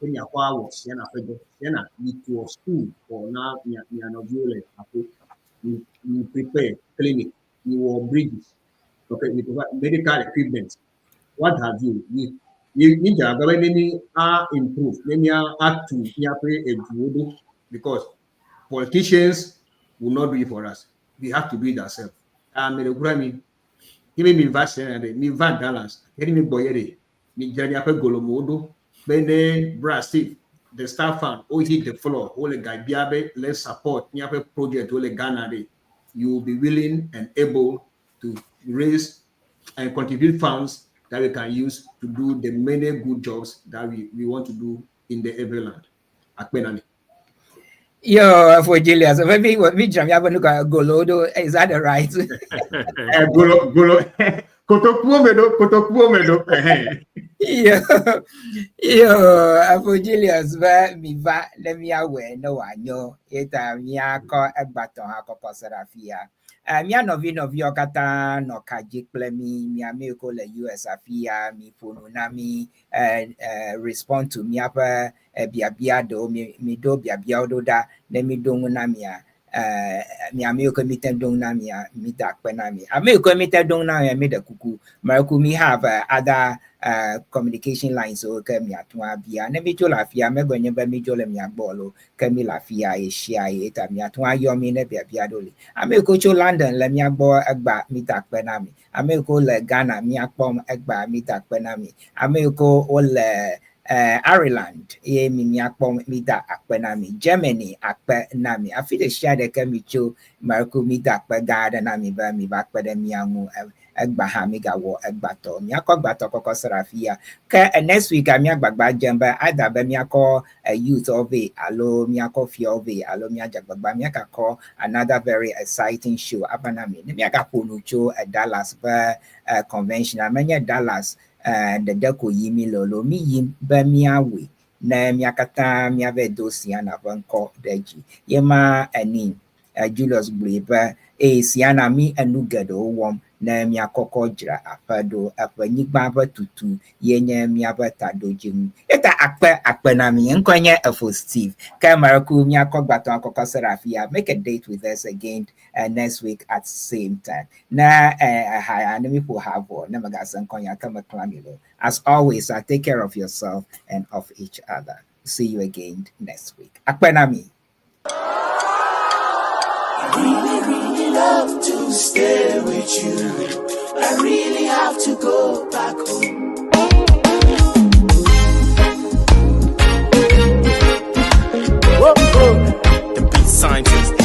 when you are was Ceana need to school or now you are not violent you prepare clinic you will bridges okay you provide medical equipment what have you need to government are improved let me act to play a because politicians will not do it for us we have to do it ourselves Even me vaccine me van Dallas. Any me boyere. Me jani ape golomodo. Bene Brastif. The staff fund. Oh hit the floor. Ole guy biabe. Let's support. Ni ape project. Ole Ghana de. You will be willing and able to raise and contribute funds that we can use to do the many good jobs that we want to do in the Everland. Akpenani. Yo, for Julius, maybe what we jam yabu nuka golodo is that right? Golo, kotokuo medo. Yo, for Julius, mi va let me away no anyo. Eta mi ako egbaton ako kosarafia. Mi anovino viokata no kajik plemi mi ameko le US afia mi punu nami respond to mi apa biabiado mi do biabiado da ne mi dongu namia mi ameko mi ten dong namia mi da kwenami ameko mi ten dong namia mi da kuku Marco mi have other communication lines so ke mi atwa bia ne mi jola fia me gonye ba mi jola mi agbolo ke mi la fia e shia e ta mi atwa yo mi ne biabiado le ameko cho London le mi agbo agba mi da kwenami ameko le Ghana mi akpom agba mi da kwenami ameko o le Ireland ye mi akpom mi da akpenami Germany akpenami afi de share de ke mi cho Marco mi da akpe gada na mi ba akpe de mi angu egba ha mi ga wo egba to mi akogba to koko serafia ke next week mi agbagba jemba ada be mi akọ youth of it alo mi akọ fear of it alo mi ajagbagba mi akọ another very exciting show abanami mi akapọ nucho Dallas convention amenya Dallas the deco yimi lolo mi yim ba mi awe na mi akata mi ave dosia na banko deji yema ani Julius Bleba Ceana mi anugado wom na mi akoko jira apado apanyigba batutu yenye mi abata dojim eta akpe na mi nkonye for Steve Marco mi akogbato akoko serafia make a date with us again next week at same time na enemy people have na magasan konya kama klamilo as always take care of yourself and of each other. See you again next week. Akpe na mi. Really love to stay with you. I really have to go back home. Whoa, whoa. The beat scientist.